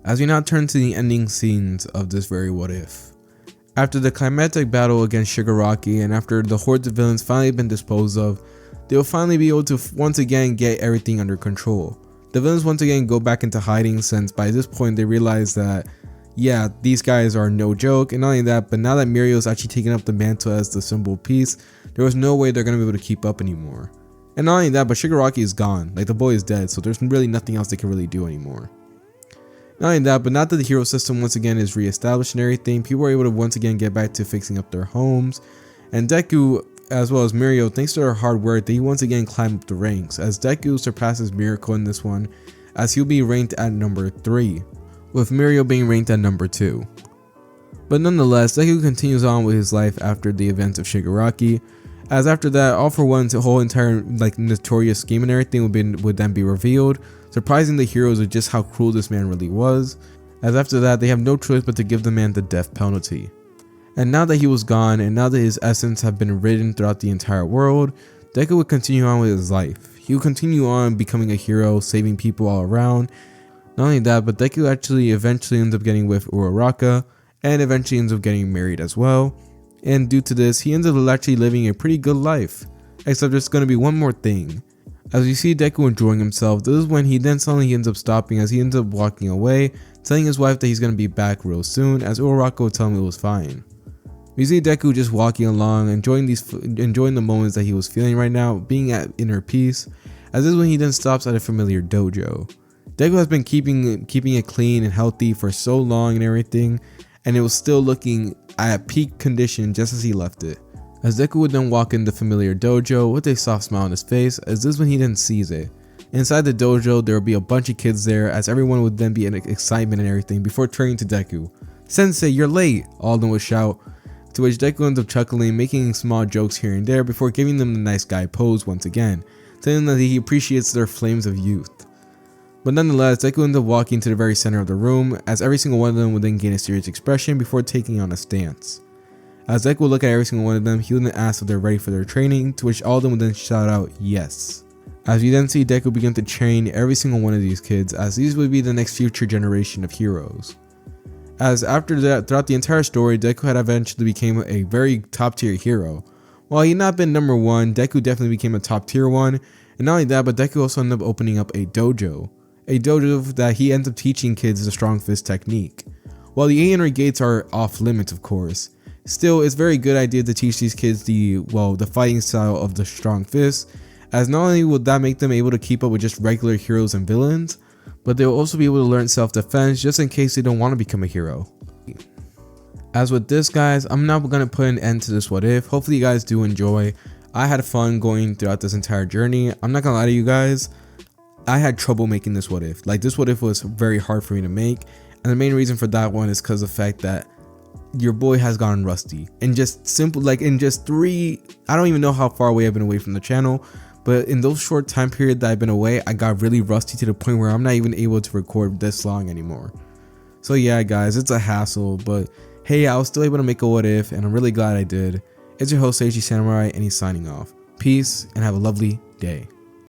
As we now turn to the ending scenes of this very what if. After the climactic battle against Shigaraki and after the hordes of villains finally been disposed of, they will finally be able to once again get everything under control. The villains once again go back into hiding, since by this point they realize that yeah, these guys are no joke, and not only that, but now that Mirio's actually taken up the mantle as the symbol of peace, there was no way they're going to be able to keep up anymore. And not only that, but Shigaraki is gone, like the boy is dead, so there's really nothing else they can really do anymore. Not only that, but now that the hero system once again is reestablished and everything, people are able to once again get back to fixing up their homes, and Deku as well as Mirio, thanks to their hard work, they once again climb up the ranks, as Deku surpasses Miracle in this one, as he'll be ranked at number 3, with Mirio being ranked at number 2. But nonetheless, Deku continues on with his life after the events of Shigaraki, as after that, All For One's whole entire notorious scheme and everything would then be revealed, surprising the heroes with just how cruel this man really was, as after that they have no choice but to give the man the death penalty. And now that he was gone, and now that his essence have been ridden throughout the entire world, Deku would continue on with his life. He would continue on becoming a hero, saving people all around. Not only that, but Deku actually eventually ends up getting with Uraraka, and eventually ends up getting married as well. And due to this, he ends up actually living a pretty good life. Except there's going to be one more thing. As we see Deku enjoying himself, this is when he then suddenly ends up stopping, as he ends up walking away, telling his wife that he's going to be back real soon, as Uraraka would tell him it was fine. We see Deku just walking along, enjoying the moments that he was feeling right now, being at inner peace, as this is when he then stops at a familiar dojo. Deku has been keeping it clean and healthy for so long and everything, and it was still looking at peak condition just as he left it. As Deku would then walk in the familiar dojo with a soft smile on his face, as this is when he then sees it. Inside the dojo, there would be a bunch of kids there, as everyone would then be in excitement and everything before turning to Deku. "Sensei, you're late!" all of them would shout. To which Deku ends up chuckling, making small jokes here and there before giving them the nice guy pose once again, telling them that he appreciates their flames of youth. But nonetheless, Deku ends up walking to the very center of the room, as every single one of them would then gain a serious expression before taking on a stance. As Deku would look at every single one of them, he would then ask if they're ready for their training, to which all of them would then shout out yes. As we then see Deku begin to train every single one of these kids, as these would be the next future generation of heroes. As after that, throughout the entire story, Deku had eventually became a very top tier hero. While he had not been number 1, Deku definitely became a top tier one, and not only that, but Deku also ended up opening up a dojo that he ends up teaching kids the strong fist technique. While the 800 gates are off limits, of course, still it's a very good idea to teach these kids the fighting style of the strong fist, as not only would that make them able to keep up with just regular heroes and villains, but they will also be able to learn self-defense just in case they don't want to become a hero. As with this, guys, I'm now going to put an end to this what if. Hopefully you guys do enjoy. I had fun going throughout this entire journey. I'm not going to lie to you guys, I had trouble making this what if. This what if was very hard for me to make, and the main reason for that one is because of the fact that your boy has gotten rusty. And just simple, in just 3, I don't even know how far away I've been away from the channel, but in those short time period that I've been away, I got really rusty to the point where I'm not even able to record this long anymore. So yeah, guys, it's a hassle, but hey, I was still able to make a what if, and I'm really glad I did. It's your host, AG Samurai, and he's signing off. Peace, and have a lovely day.